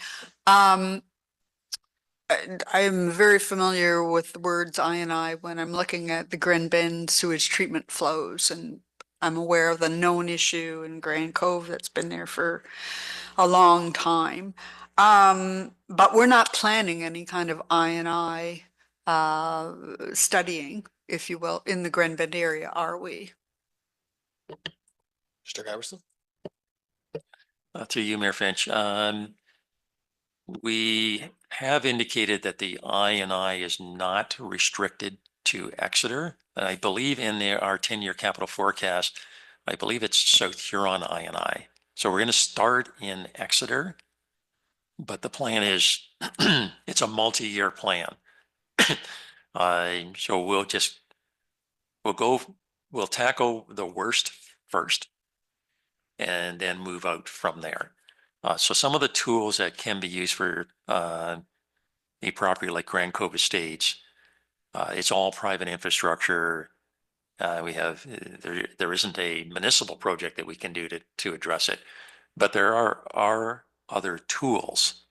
I'm very familiar with the words I&I when I'm looking at the Grand Bend sewage treatment flows, and I'm aware of the known issue in Grand Cove that's been there for a long time. But we're not planning any kind of I&I studying, if you will, in the Grand Bend area, are we? Mr. Giverson. Through you, Mayor Finch. We have indicated that the I&I is not restricted to Exeter. And I believe in our 10-year capital forecast, I believe it's South Huron I&I. So we're going to start in Exeter, but the plan is it's a multi-year plan. So we'll tackle the worst first and then move out from there. So some of the tools that can be used for a property like Grand Cove Estates, it's all private infrastructure. There isn't a municipal project that we can do to address it, but there are other tools,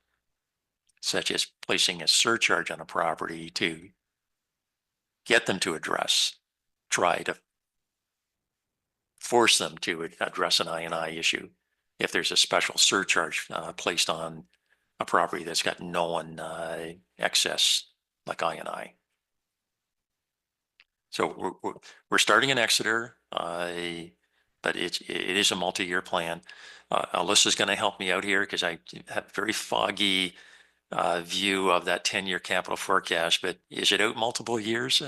such as placing a surcharge on a property to get them to try to force them to address an I&I issue. If there's a special surcharge placed on a property that's got known excess like I&I. So we're starting in Exeter, but it is a multi-year plan. Alyssa's going to help me out here because I have very foggy view of that 10-year capital forecast, but is it out multiple years?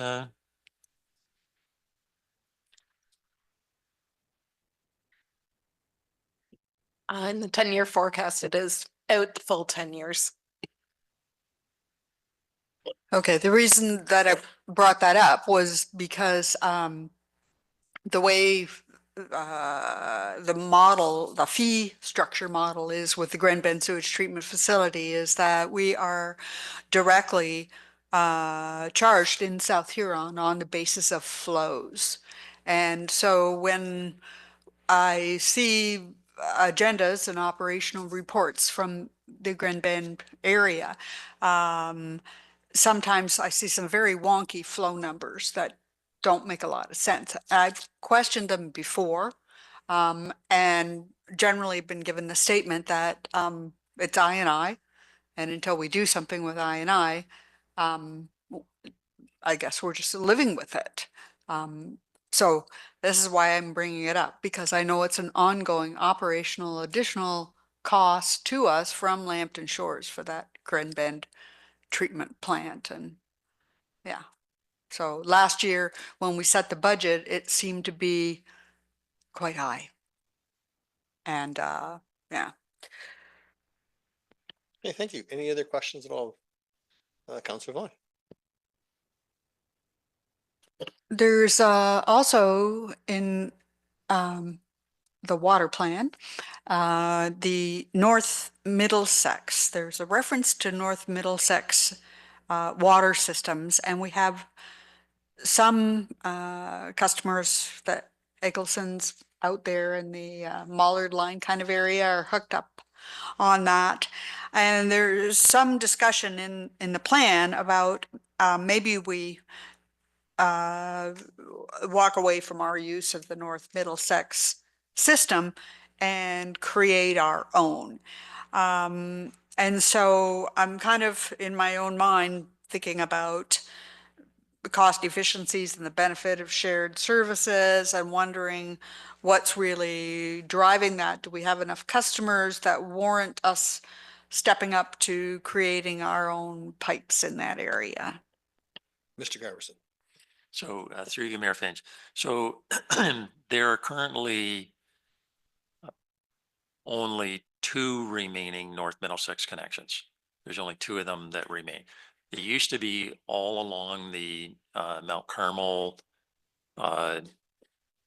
In the 10-year forecast, it is out the full 10 years. Okay, the reason that I brought that up was because the way the model, the fee structure model is with the Grand Bend Sewage Treatment Facility is that we are directly charged in South Huron on the basis of flows. And so when I see agendas and operational reports from the Grand Bend area, sometimes I see some very wonky flow numbers that don't make a lot of sense. I've questioned them before, and generally been given the statement that it's I&I, and until we do something with I&I, I guess we're just living with it. So this is why I'm bringing it up, because I know it's an ongoing operational additional cost to us from Lambton Shores for that Grand Bend treatment plant. And yeah, so last year when we set the budget, it seemed to be quite high. And yeah. Okay, thank you. Any other questions at all? Councillor Vaughn. There's also in the water plan, the North Middlesex, there's a reference to North Middlesex water systems, and we have some customers that Eggleson's out there in the Mollard line kind of area are hooked up on that. And there's some discussion in the plan about maybe we walk away from our use of the North Middlesex system and create our own. And so I'm kind of in my own mind thinking about the cost efficiencies and the benefit of shared services and wondering what's really driving that. Do we have enough customers that warrant us stepping up to creating our own pipes in that area? Mr. Giverson. So through you, Mayor Finch. So there are currently only 2 remaining North Middlesex connections. There's only 2 of them that remain. It used to be all along the Mount Carmel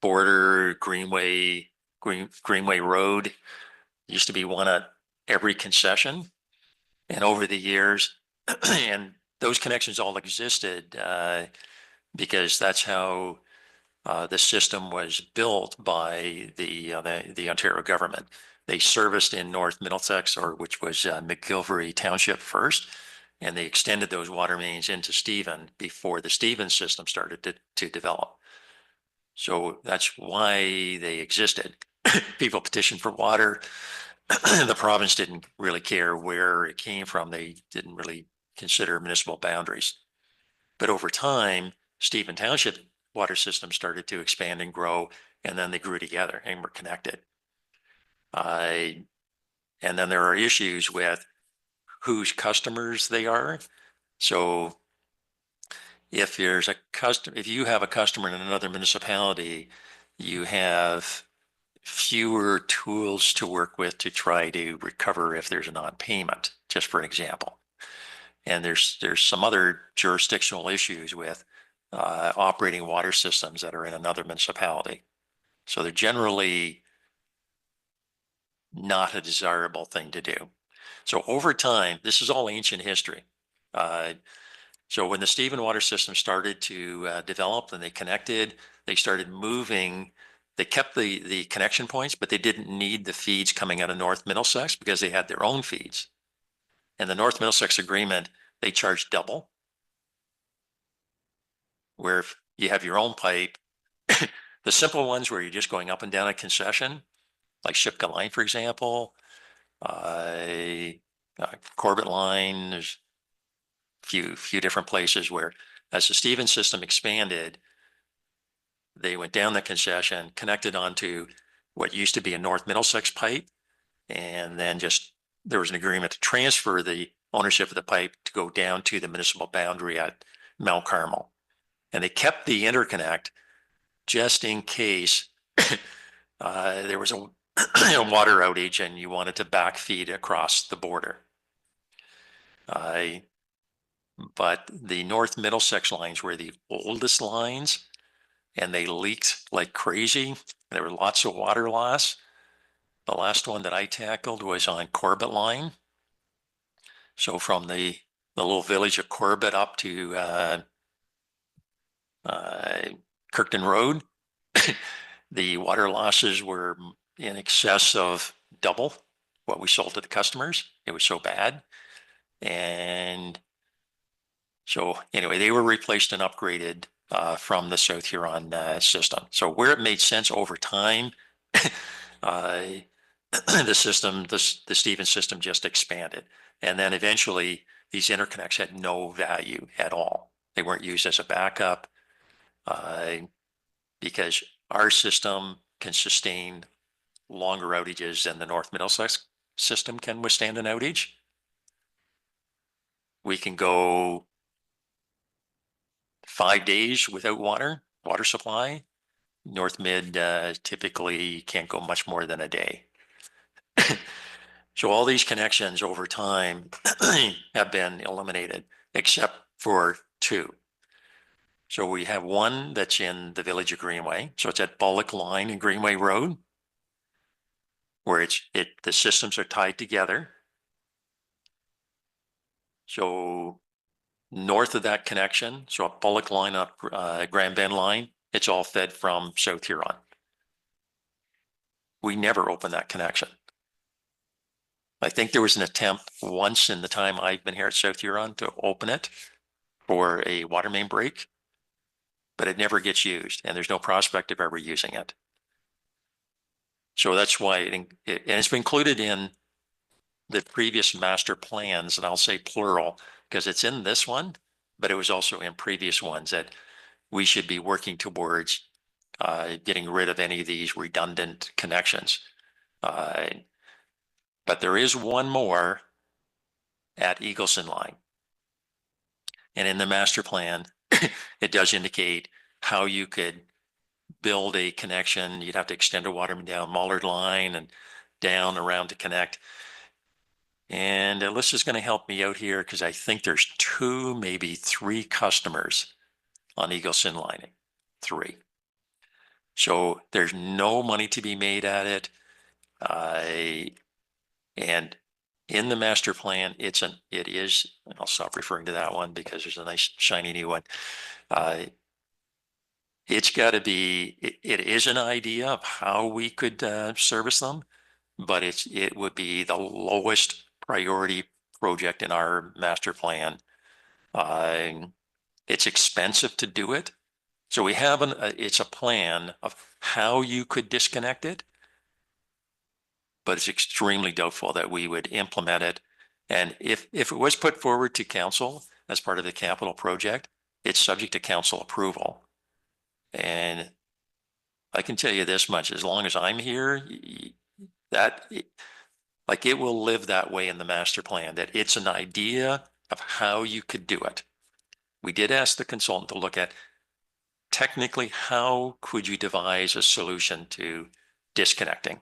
Border, Greenway Road used to be one at every concession. And over the years, and those connections all existed because that's how the system was built by the Ontario government. They serviced in North Middlesex, which was McGilvery Township first, and they extended those water mains into Stephen before the Stephen system started to develop. So that's why they existed. People petitioned for water. The province didn't really care where it came from. They didn't really consider municipal boundaries. But over time, Stephen Township water system started to expand and grow, and then they grew together and were connected. And then there are issues with whose customers they are. So if you have a customer in another municipality, you have fewer tools to work with to try to recover if there's a non-payment, just for an example. And there's some other jurisdictional issues with operating water systems that are in another municipality. So they're generally not a desirable thing to do. So over time, this is all ancient history. So when the Stephen water system started to develop and they connected, they started moving. They kept the connection points, but they didn't need the feeds coming out of North Middlesex because they had their own feeds. And the North Middlesex agreement, they charge double. Where if you have your own pipe, the simple ones where you're just going up and down a concession, like Shipka Line, for example, Corbett Line, there's a few different places where as the Stephen system expanded, they went down the concession, connected onto what used to be a North Middlesex pipe, and then there was an agreement to transfer the ownership of the pipe to go down to the municipal boundary at Mount Carmel. And they kept the interconnect just in case there was a water outage and you wanted to backfeed across the border. But the North Middlesex lines were the oldest lines, and they leaked like crazy. There were lots of water loss. The last one that I tackled was on Corbett Line. So from the little village of Corbett up to Kirkton Road, the water losses were in excess of double what we sold to the customers. It was so bad. And so anyway, they were replaced and upgraded from the South Huron system. So where it made sense over time, the Stephen system just expanded. And then eventually these interconnects had no value at all. They weren't used as a backup because our system can sustain longer outages than the North Middlesex system can withstand an outage. We can go 5 days without water supply. North Mid typically can't go much more than a day. So all these connections over time have been eliminated except for two. So we have one that's in the village of Greenway. So it's at Bullock Line and Greenway Road, where the systems are tied together. So north of that connection, so up Bullock Line, up Grand Bend Line, it's all fed from South Huron. We never opened that connection. I think there was an attempt once in the time I've been here at South Huron to open it for a water main break, but it never gets used, and there's no prospect of ever using it. So that's why and it's been included in the previous master plans, and I'll say plural because it's in this one, but it was also in previous ones that we should be working towards getting rid of any of these redundant connections. But there is one more at Eagleson Line. And in the master plan, it does indicate how you could build a connection. You'd have to extend a water main down Mullard Line and down around to connect. And Alyssa's going to help me out here because I think there's 2, maybe 3 customers on Eagleson Line. 3. So there's no money to be made at it. And in the master plan, it is, and I'll stop referring to that one because there's a nice shiny new one. It's got to be, it is an idea of how we could service them, but it would be the lowest priority project in our master plan. It's expensive to do it. So we have it's a plan of how you could disconnect it, but it's extremely doubtful that we would implement it. And if it was put forward to council as part of the capital project, it's subject to council approval. And I can tell you this much, as long as I'm here, it will live that way in the master plan, that it's an idea of how you could do it. We did ask the consultant to look at technically how could you devise a solution to disconnecting.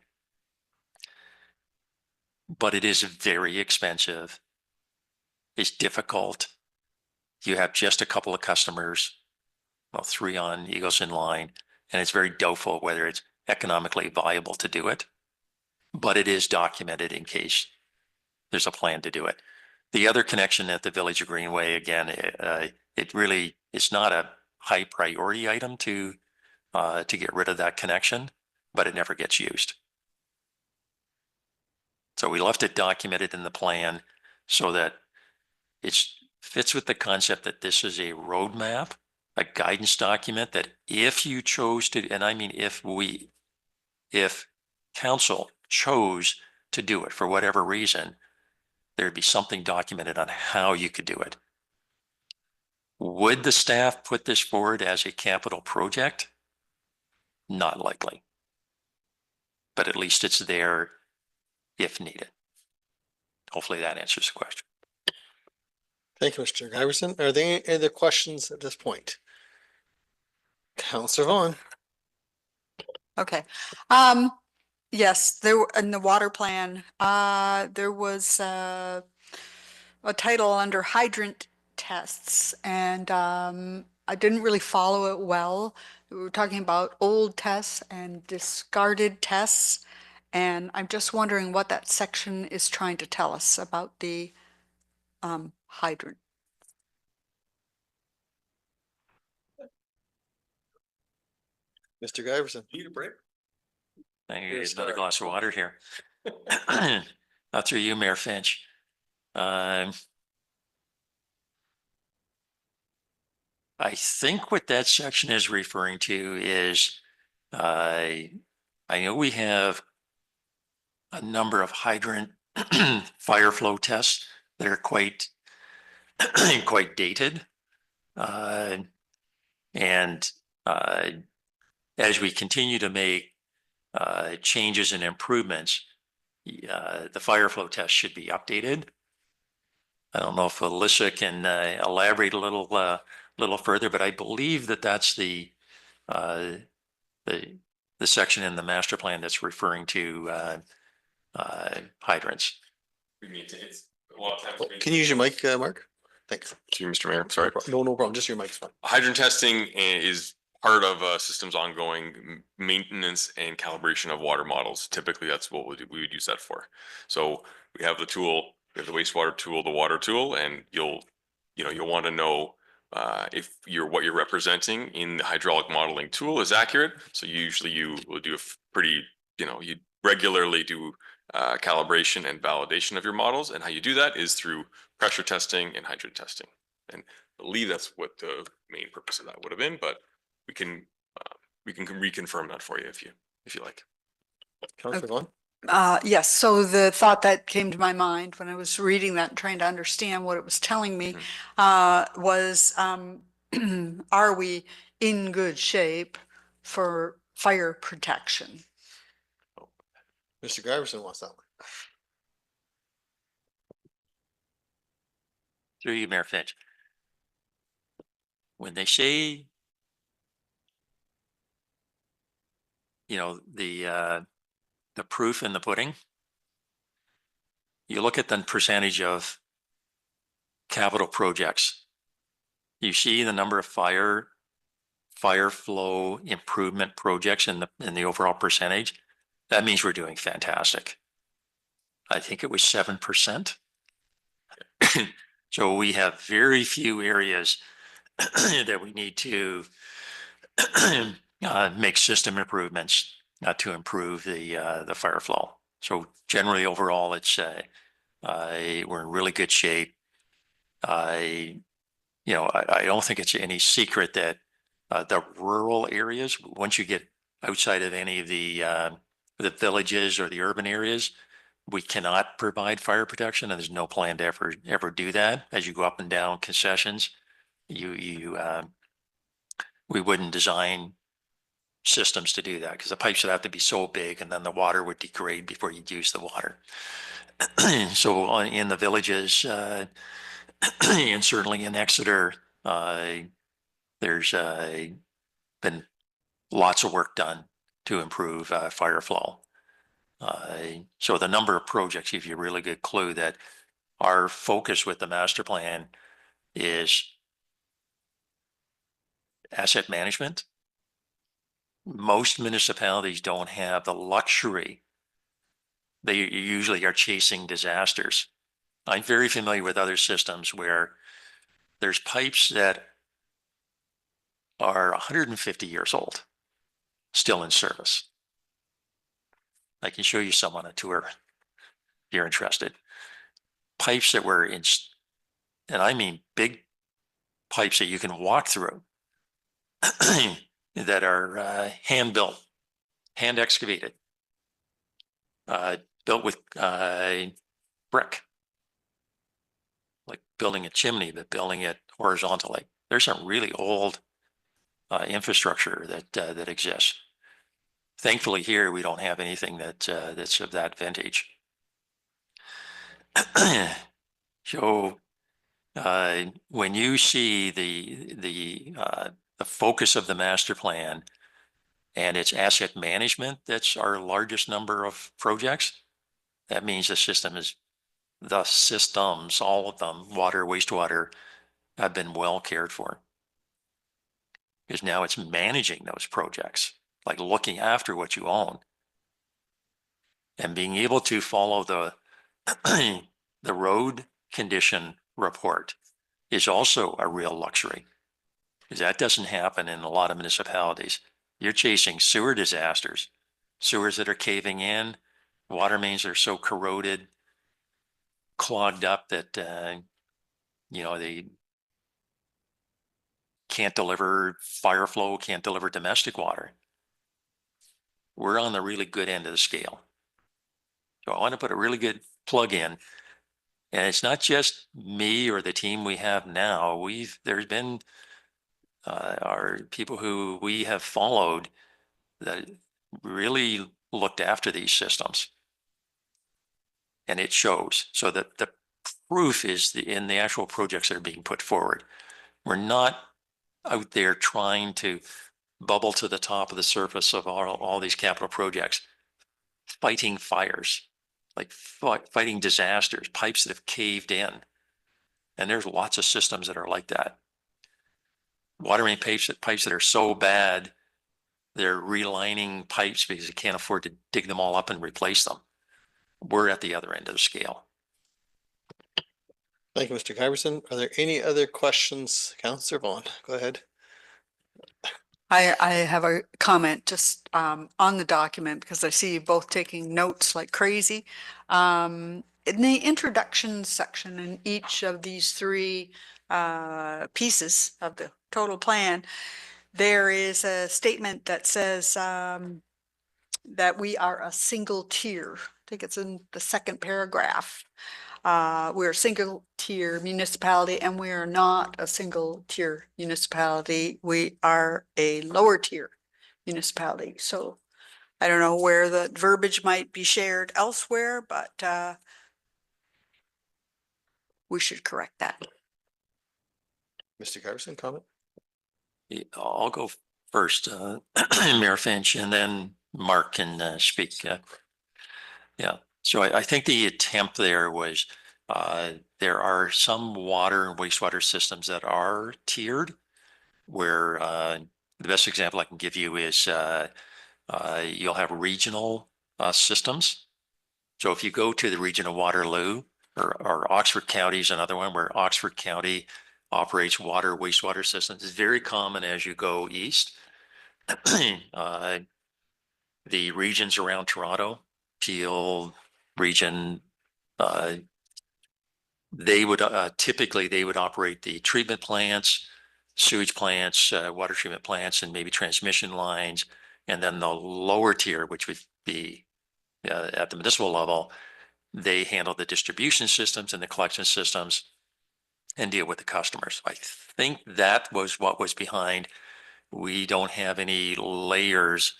But it is very expensive. It's difficult. You have just a couple of customers, well, 3 on Eagles in line, and it's very doubtful whether it's economically viable to do it. But it is documented in case there's a plan to do it. The other connection at the Village of Greenway, again, it really is not a high priority item to get rid of that connection, but it never gets used. So we left it documented in the plan so that it fits with the concept that this is a roadmap, a guidance document that if you chose to, and I mean if council chose to do it for whatever reason, there'd be something documented on how you could do it. Would the staff put this forward as a capital project? Not likely. But at least it's there if needed. Hopefully that answers the question. Thank you, Mr. Iverson. Are there any other questions at this point? Counselor Vaughn. Okay. Yes, in the water plan, there was a title under hydrant tests, and I didn't really follow it well. We were talking about old tests and discarded tests, and I'm just wondering what that section is trying to tell us about the hydrant. Mr. Iverson. Need a break? I need You're a to get another star. glass of water here. Through you, Mayor Finch. I think what that section is referring to is, I know we have a number of hydrant fire flow tests that are quite dated. As we continue to make changes and improvements, the fire flow test should be updated. I don't know if Alyssa can elaborate a little further, but I believe that that's the section in the master plan that's referring to hydrants. We need to, it's a lot of times. Can you use your mic, Mark? Thanks. To you, Mr. Mayor, sorry. No problem. Just your mic's fine. Hydrant testing is part of a system's ongoing maintenance and calibration of water models. Typically, that's what we would use that for. So we have the tool, we have the wastewater tool, the water tool, and you'll want to know if what you're representing in the hydraulic modeling tool is accurate. So usually you will do a pretty, you regularly do calibration and validation of your models. And how you do that is through pressure testing and hydrant testing. And I believe that's what the main purpose of that would have been, but we can reconfirm that for you if you like. Counselor Vaughn. Yes, so the thought that came to my mind when I was reading that and trying to understand what it was telling me was, are we in good shape for fire protection? Mr. Iverson wants that one. Through you, Mayor Finch. When they say, the proof in the pudding, you look at the percentage of capital projects. You see the number of fire fire flow improvement projects in the overall percentage, that means we're doing fantastic. I think it was 7%. So we have very few areas that we need to make system improvements to improve the fire flow. So generally overall, it's we're in really good shape. I don't think it's any secret that the rural areas, once you get outside of any of the villages or the urban areas, we cannot provide fire protection, and there's no plan to ever do that. As you go up and down concessions, we wouldn't design systems to do that because the pipes would have to be so big, and then the water would degrade before you'd use the water. So in the villages, and certainly in Exeter, there's been lots of work done to improve fire flow. So the number of projects give you a really good clue that our focus with the master plan is asset management. Most municipalities don't have the luxury. They usually are chasing disasters. I'm very familiar with other systems where there's pipes that are 150 years old, still in service. I can show you some on a tour if you're interested. Pipes that were in, and I mean big pipes that you can walk through that are hand built, hand excavated, built with brick, like building a chimney, but building it horizontally. There's some really old infrastructure that exists. Thankfully, here we don't have anything that's of that vintage. So when you see the focus of the master plan and its asset management, that's our largest number of projects. That means the systems, all of them, water, wastewater, have been well cared for. Because now it's managing those projects, like looking after what you own. And being able to follow the road condition report is also a real luxury, because that doesn't happen in a lot of municipalities. You're chasing sewer disasters, sewers that are caving in, water mains that are so corroded, clogged up that they can't deliver fire flow, can't deliver domestic water. We're on the really good end of the scale. So I want to put a really good plug in. And it's not just me or the team we have now. There's been our people who we have followed that really looked after these systems. And it shows. So that the proof is in the actual projects that are being put forward. We're not out there trying to bubble to the top of the surface of all these capital projects, fighting fires, like fighting disasters, pipes that have caved in. And there's lots of systems that are like that. Water main pipes that are so bad, they're relining pipes because they can't afford to dig them all up and replace them. We're at the other end of the scale. Thank you, Mr. Kyverson. Are there any other questions? Councillor Vaughn, go ahead. I have a comment just on the document because I see you both taking notes like crazy. In the introduction section in each of these three pieces of the total plan, there is a statement that says that we are a single tier. I think it's in the second paragraph. We're a single tier municipality, and we are not a single tier municipality. We are a lower tier municipality. So I don't know where the verbiage might be shared elsewhere, but we should correct that. Mr. Kyverson, comment? I'll go first, Mayor Finch, and then Mark can speak. Yeah. So I think the attempt there was there are some water and wastewater systems that are tiered where The best example I can give you is you'll have regional systems. So if you go to the region of Waterloo or Oxford County is another one where Oxford County operates water, wastewater systems. It's very common as you go east. The regions around Toronto, Peel region, they would typically they would operate the treatment plants, sewage plants, water treatment plants, and maybe transmission lines. And then the lower tier, which would be at the municipal level, they handle the distribution systems and the collection systems and deal with the customers. I think that was what was behind. We don't have any layers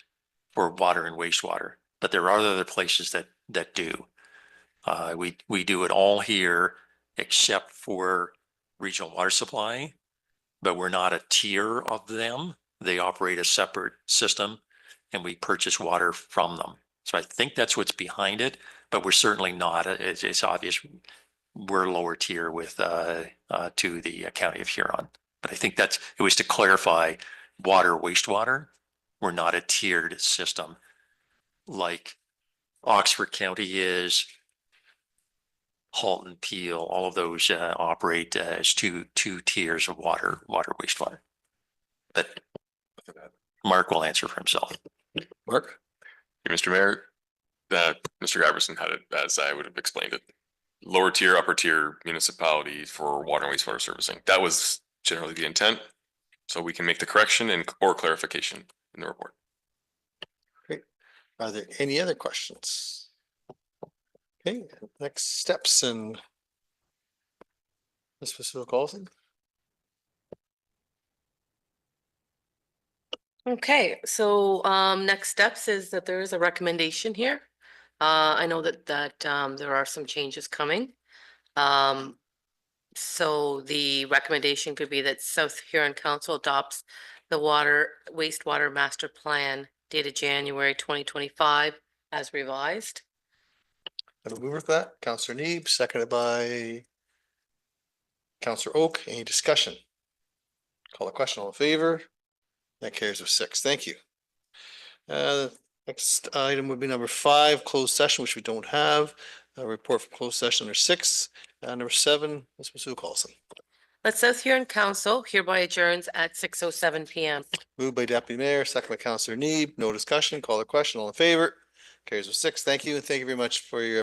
for water and wastewater, but there are other places that do. We do it all here except for regional water supply, but we're not a tier of them. They operate a separate system and we purchase water from them. So I think that's what's behind it, but we're certainly not. It's obvious we're lower tier with to the County of Huron. But I think it was to clarify water, wastewater. We're not a tiered system like Oxford County is, Halton, Peel, all of those operate as two tiers of water, wastewater. But Mark will answer for himself. Mark? Mr. Mayor, Mr. Iverson had it as I would have explained it. Lower tier, upper tier municipality for water and wastewater servicing. That was generally the intent. So we can make the correction or clarification in the report. Great. Are there any other questions? Okay, next steps and Ms. Pacific-Coulson. Okay, so next steps is that there is a recommendation here. I know that there are some changes coming. So the recommendation could be that South Huron Council adopts the water wastewater master plan dated January 2025 as revised. Have a mover for that? Counselor Neeb, seconded by Counselor Oak. Any discussion? Call the question. All in favor? That carries with 6. Thank you. Next item would be number 5, closed session, which we don't have. A report from closed session number 6. Number 7, Ms. Pacific-Coulson. Let South Huron Council hereby adjourns at 6:07 PM. Moved by Deputy Mayor, second by Counselor Neeb. No discussion. Call the question. All in favor? Carries with 6. Thank you. And thank you very much for your